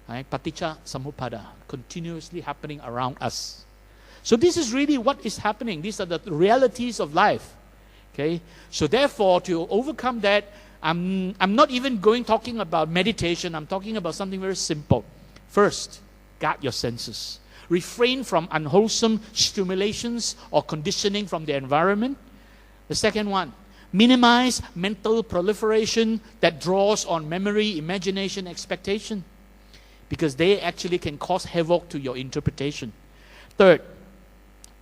right? Paticca samuppada, continuously happening around us. So this is really what is happening. These are the realities of life. Okay? So therefore, to overcome that, I'm not even talking about meditation. I'm talking about something very simple. First, guard your senses. Refrain from unwholesome stimulations or conditioning from the environment. The second one, minimize mental proliferation that draws on memory, imagination, expectation, because they actually can cause havoc to your interpretation. Third,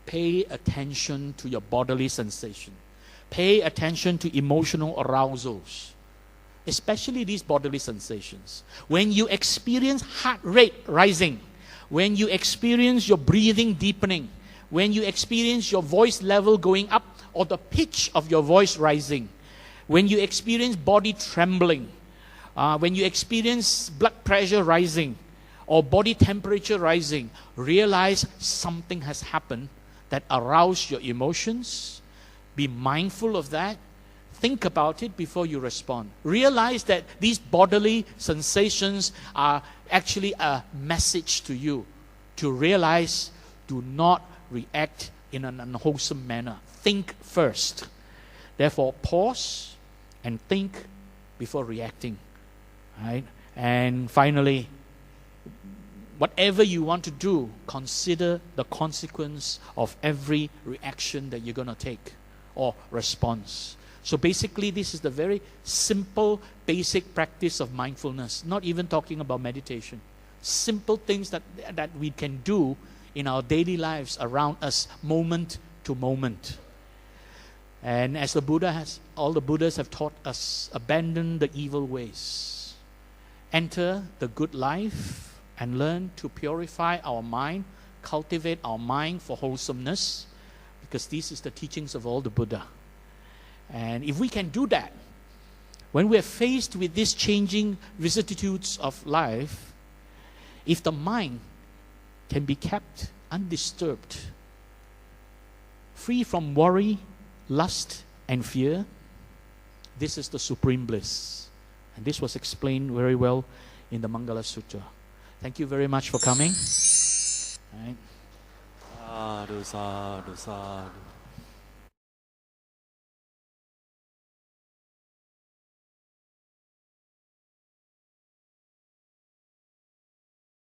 pay attention to your bodily sensation. Pay attention to emotional arousals, especially these bodily sensations. When you experience heart rate rising, when you experience your breathing deepening, when you experience your voice level going up or the pitch of your voice rising, when you experience body trembling, when you experience blood pressure rising or body temperature rising, realize something has happened that aroused your emotions. Be mindful of that. Think about it before you respond. Realize that these bodily sensations are actually a message to you to realize, do not react in an unwholesome manner. Think first. Therefore, pause and think before reacting. Right? And finally, whatever you want to do, consider the consequence of every reaction that you're going to take or response. So basically, this is the very simple, basic practice of mindfulness, not even talking about meditation. Simple things that we can do in our daily lives around us, moment to moment. And as all the Buddhas have taught us, abandon the evil ways. Enter the good life and learn to purify our mind, cultivate our mind for wholesomeness, because this is the teachings of all the Buddha. And if we can do that, when we are faced with these changing vicissitudes of life, if the mind can be kept undisturbed, free from worry, lust, and fear, this is the supreme bliss. And this was explained very well in the Mangala Sutta. Thank you very much for coming. All right. Sadhu, sadhu, sadhu.